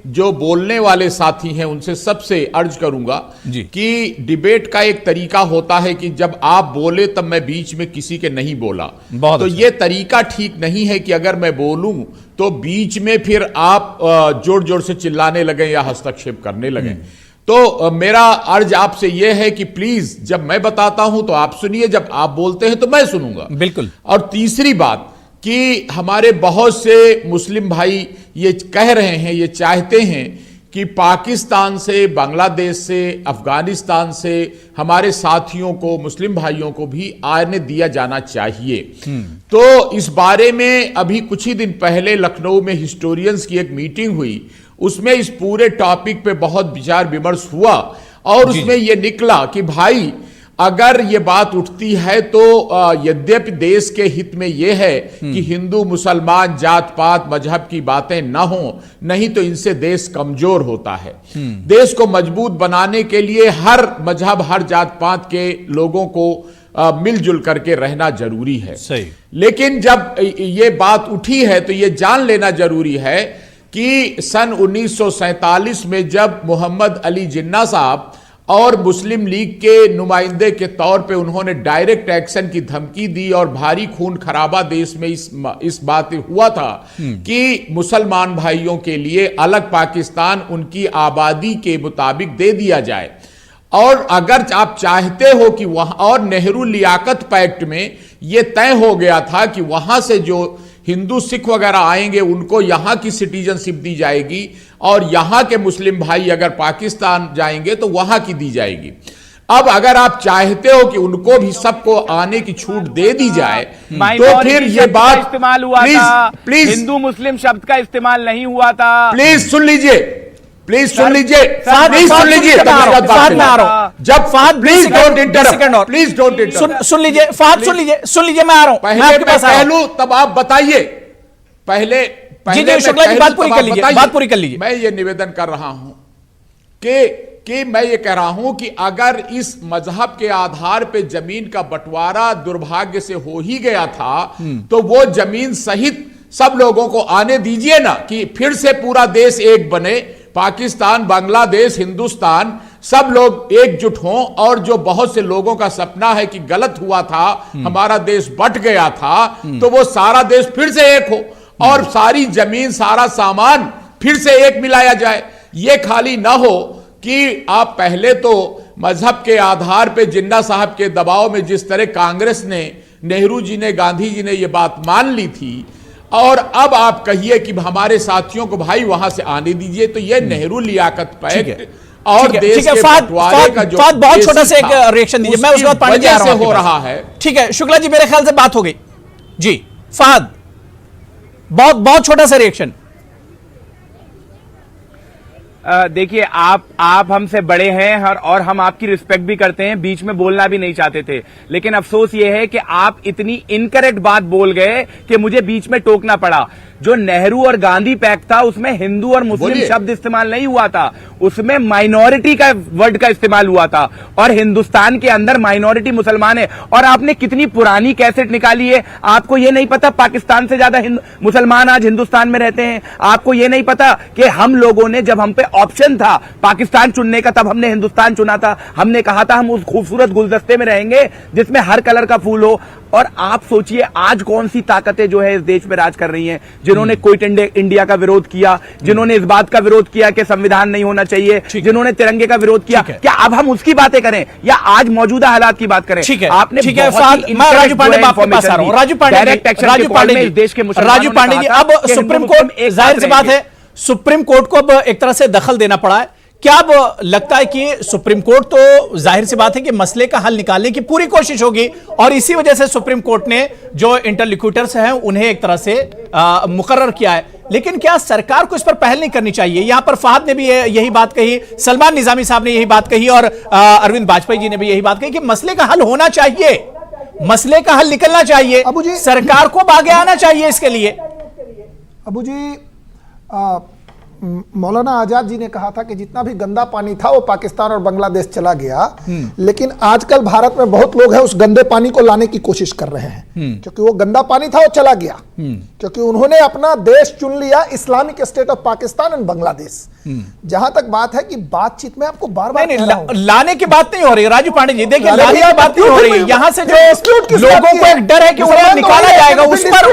जो बोलने वाले साथी हैं उनसे सबसे अर्ज करूंगा कि डिबेट का एक तरीका होता है कि जब आप बोले तब मैं बीच में किसी के नहीं बोला, तो ये तरीका ठीक नहीं है कि अगर मैं बोलूं तो बीच में फिर आप जोर जोर से चिल्लाने लगे या हस्तक्षेप करने लगे। तो मेरा अर्ज आपसे यह है कि प्लीज जब मैं बताता हूं तो आप सुनिए, जब आप बोलते हैं तो मैं सुनूंगा। बिल्कुल। और तीसरी बात कि हमारे बहुत से मुस्लिम भाई ये कह रहे हैं, ये चाहते हैं कि पाकिस्तान से, बांग्लादेश से, अफगानिस्तान से हमारे साथियों को, मुस्लिम भाइयों को भी आने दिया जाना चाहिए। तो इस बारे में अभी कुछ ही दिन पहले लखनऊ में हिस्टोरियंस की एक मीटिंग हुई, उसमें इस पूरे टॉपिक पे बहुत विचार विमर्श हुआ और उसमें यह निकला कि भाई अगर ये बात उठती है तो यद्यपि देश के हित में यह है कि हिंदू मुसलमान जात पात मजहब की बातें ना हो, नहीं तो इनसे देश कमजोर होता है। देश को मजबूत बनाने के लिए हर मजहब, हर जात पात के लोगों को मिलजुल करके रहना जरूरी है। सही। लेकिन जब ये बात उठी है तो ये जान लेना जरूरी है कि सन 1947 में जब मोहम्मद अली जिन्ना साहब और मुस्लिम लीग के नुमाइंदे के तौर पे उन्होंने डायरेक्ट एक्शन की धमकी दी और भारी खून खराबा देश में इस बात हुआ था कि मुसलमान भाइयों के लिए अलग पाकिस्तान उनकी आबादी के मुताबिक दे दिया जाए। और अगर आप चाहते हो कि वहां, और नेहरू लियाकत पैक्ट में यह तय हो गया था कि वहां से जो हिंदू सिख वगैरह आएंगे उनको यहां की सिटीजनशिप दी जाएगी और यहां के मुस्लिम भाई अगर पाकिस्तान जाएंगे तो वहां की दी जाएगी। अब अगर आप चाहते हो कि उनको भी सबको आने की छूट दे दी जाए तो फिर ये बात इस्तेमाल हुआ था, प्लीज हिंदू मुस्लिम शब्द का इस्तेमाल नहीं हुआ था। प्लीज सुन लीजिए, प्लीज सुन लीजिए, प्लीज सुन लीजिए। जब Fahad, please don't interrupt, please don't interrupt. सुन लीजिए फहद, सुन लीजिए, मैं आ रहा हूं। पहले मैं पहलू तब आप बताइए। पहले शुक्ला जी बात पूरी कर लीजिए, बात पूरी कर लीजिए। मैं ये निवेदन कर रहा हूं कि मैं ये कह रहा हूं कि अगर इस मजहब के आधार पे जमीन का बंटवारा दुर्भाग्य से हो ही गया था तो वो जमीन सहित सब लोगों को आने दीजिए ना, कि फिर से पूरा देश एक बने, पाकिस्तान, बांग्लादेश, हिंदुस्तान सब लोग एकजुट हों। और जो बहुत से लोगों का सपना है कि गलत हुआ था, हमारा देश बट गया था, तो वो सारा देश फिर से एक हो और सारी जमीन, सारा सामान फिर से एक मिलाया जाए। ये खाली ना हो कि आप पहले तो मजहब के आधार पे जिन्ना साहब के दबाव में जिस तरह कांग्रेस ने, नेहरू जी ने, गांधी जी ने ये बात मान ली थी, और अब आप कहिए कि हमारे साथियों को भाई वहां से आने दीजिए, तो ये नेहरू लियाकत पैक्ट और देश के बंटवारे का जो बहुत छोटा सा एक रिएक्शन दीजिए, मैं उसके बाद पानी आ रहा हूं हो रहा है। ठीक है शुक्ला जी, मेरे ख्याल से बात हो गई जी। फहद, बहुत छोटा सा रिएक्शन। देखिए, आप हमसे बड़े हैं और हम आपकी रिस्पेक्ट भी करते हैं, बीच में बोलना भी नहीं चाहते थे, लेकिन अफसोस ये है कि आप इतनी इनकरेक्ट बात बोल गए कि मुझे बीच में टोकना पड़ा। जो नेहरू और गांधी पैक्ट था उसमें हिंदू और मुस्लिम शब्द इस्तेमाल नहीं हुआ था, उसमें माइनॉरिटी का वर्ड का इस्तेमाल हुआ था, और हिंदुस्तान के अंदर माइनॉरिटी मुसलमान है। और आपने कितनी पुरानी कैसेट निकाली है, आपको यह नहीं पता पाकिस्तान से ज्यादा मुसलमान आज हिंदुस्तान में रहते हैं? आपको यह नहीं पता कि हम लोगों ने, जब हम पे ऑप्शन था पाकिस्तान चुनने का, तब हमने हिंदुस्तान चुना था। हमने कहा था हम उस खूबसूरत गुलदस्ते में रहेंगे जिसमें हर कलर का फूल हो। और आप सोचिए आज कौन सी ताकतें जो है इस देश में राज कर रही हैं, जिन्होंने क्विट इंडिया का विरोध किया, जिन्होंने इस बात का विरोध किया कि संविधान नहीं होना चाहिए, जिन्होंने तिरंगे का विरोध किया। क्या अब हम उसकी बातें करें या आज मौजूदा हालात की बात करें? ठीक है, आपने ठीक है। मैं राजू पांडे आपके पास आ रहा हूं। राजू पांडे देश के राजू पांडे जी, अब सुप्रीम कोर्ट, जाहिर सी बात है सुप्रीम कोर्ट को अब एक तरह से दखल देना पड़ा है। क्या अब लगता है कि सुप्रीम कोर्ट तो जाहिर सी बात है कि मसले का हल निकालने की पूरी कोशिश होगी, और इसी वजह से सुप्रीम कोर्ट ने जो इंटरलोक्यूटर्स हैं उन्हें एक तरह से मुकर्रर किया है, लेकिन क्या सरकार को इस पर पहल नहीं करनी चाहिए? यहां पर फहद ने भी यही बात कही, सलमान निजामी साहब ने यही बात कही, और अरविंद वाजपेयी जी ने भी यही बात कही कि मसले का हल होना चाहिए, मसले का हल निकलना चाहिए, सरकार को आगे आना चाहिए इसके लिए। अबू जी, मौलाना आजाद जी ने कहा था कि जितना भी गंदा पानी था वो पाकिस्तान और बांग्लादेश चला गया, लेकिन आजकल भारत में बहुत लोग हैं उस गंदे पानी को लाने की कोशिश कर रहे हैं, क्योंकि वो गंदा पानी था वो चला गया, क्योंकि उन्होंने अपना देश चुन लिया, Islamic state of Pakistan and Bangladesh. जहां तक बात है कि बातचीत में आपको बार बार लाने की बात नहीं हो रही राजू पांडे जी, देखिए लाने की बात नहीं हो रही, यहां से जो लोगों को एक डर है कि उन्हें निकाला जाएगा, उस पर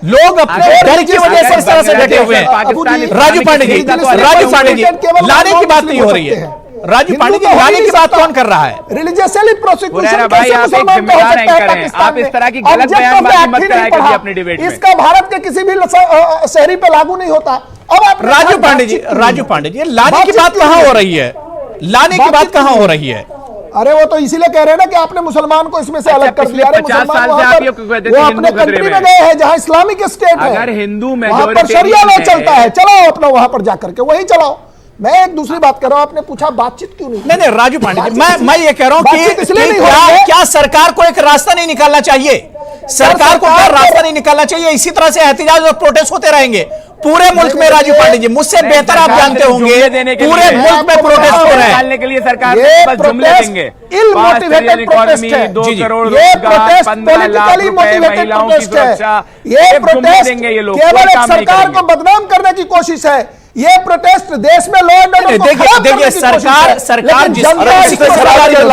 लोग अपने डर की वजह से इस तरह से डटे हुए हैं। राजू पांडे जी, लाने की बात नहीं हो रही है। राजू पांडे जी, लाने की बात कौन कर रहा है? रिलीजियसली प्रोसिक्यूशन भाई, आप एक जिम्मेदार एंकर हैं, आप इस तरह की गलत बयानबाजी मत कराया करिए अपने डिबेट में। इसका भारत के किसी भी शहरी पे लागू नहीं होता। अब आप राजू पांडे जी, लाने की बात कहां हो रही है? लाने की बात कहां हो रही है? अरे वो तो इसीलिए कह रहे हैं ना कि आपने मुसलमान को इसमें से अलग कर दिया। 50 साल से आप ये कहते थे वो अपने कंट्री में गए हैं जहां इस्लामिक स्टेट है, अगर हिंदू वहां पर शरिया लॉ चलता है, चलाओ अपना वहां पर जाकर के वही चलाओ। मैं एक दूसरी बात कर रहा हूं, आपने पूछा बातचीत क्यों नहीं? नहीं राजू पांडे जी, मैं ये कह रहा हूं कि क्या सरकार को एक रास्ता नहीं निकालना चाहिए? सरकार को क्या रास्ता नहीं निकालना चाहिए? इसी तरह से एहतजाज और प्रोटेस्ट होते रहेंगे पूरे मुल्क में। राजू पांडे जी, मुझसे बेहतर आप जानते होंगे पूरे मुल्क में प्रोटेस्ट हो रहे हैं के लिए सरकार बस जुमले देंगे। इल मोटिवेटेड प्रोटेस्ट है, 2 करोड़ ये protest 15 lakh politically motivated protest है। ये प्रोटेस्ट केवल एक सरकार को बदनाम करने की कोशिश है। ये प्रोटेस्ट देश में लॉ एंड ऑर्डर को खराब करने की कोशिश है। सरकार की जिम्मेदारी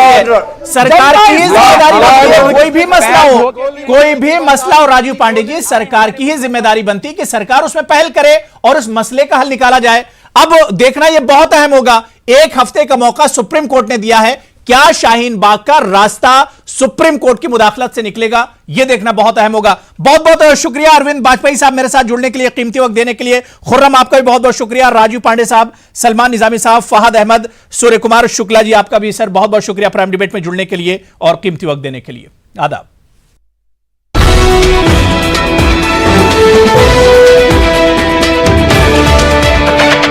कोई भी मसला हो राजू पांडे जी, सरकार की ही जिम्मेदारी बनती है कि सरकार उसमें पहल करे और उस मसले का हल निकाला जाए। अब देखना यह बहुत अहम होगा, 1 हफ्ते का मौका सुप्रीम कोर्ट ने दिया है, क्या शाहीन बाग का रास्ता सुप्रीम कोर्ट की मुदाखलत से निकलेगा, यह देखना बहुत अहम होगा। बहुत बहुत शुक्रिया अरविंद वाजपेयी साहब मेरे साथ जुड़ने के लिए, कीमती वक्त देने के लिए। खुर्रम, आपका भी बहुत बहुत शुक्रिया। राजू पांडे साहब, सलमान निजामी साहब, फहद अहमद, सूर्य कुमार शुक्ला जी, आपका भी सर बहुत बहुत शुक्रिया प्राइम डिबेट में जुड़ने के लिए और कीमती वक्त देने के लिए। आदाब।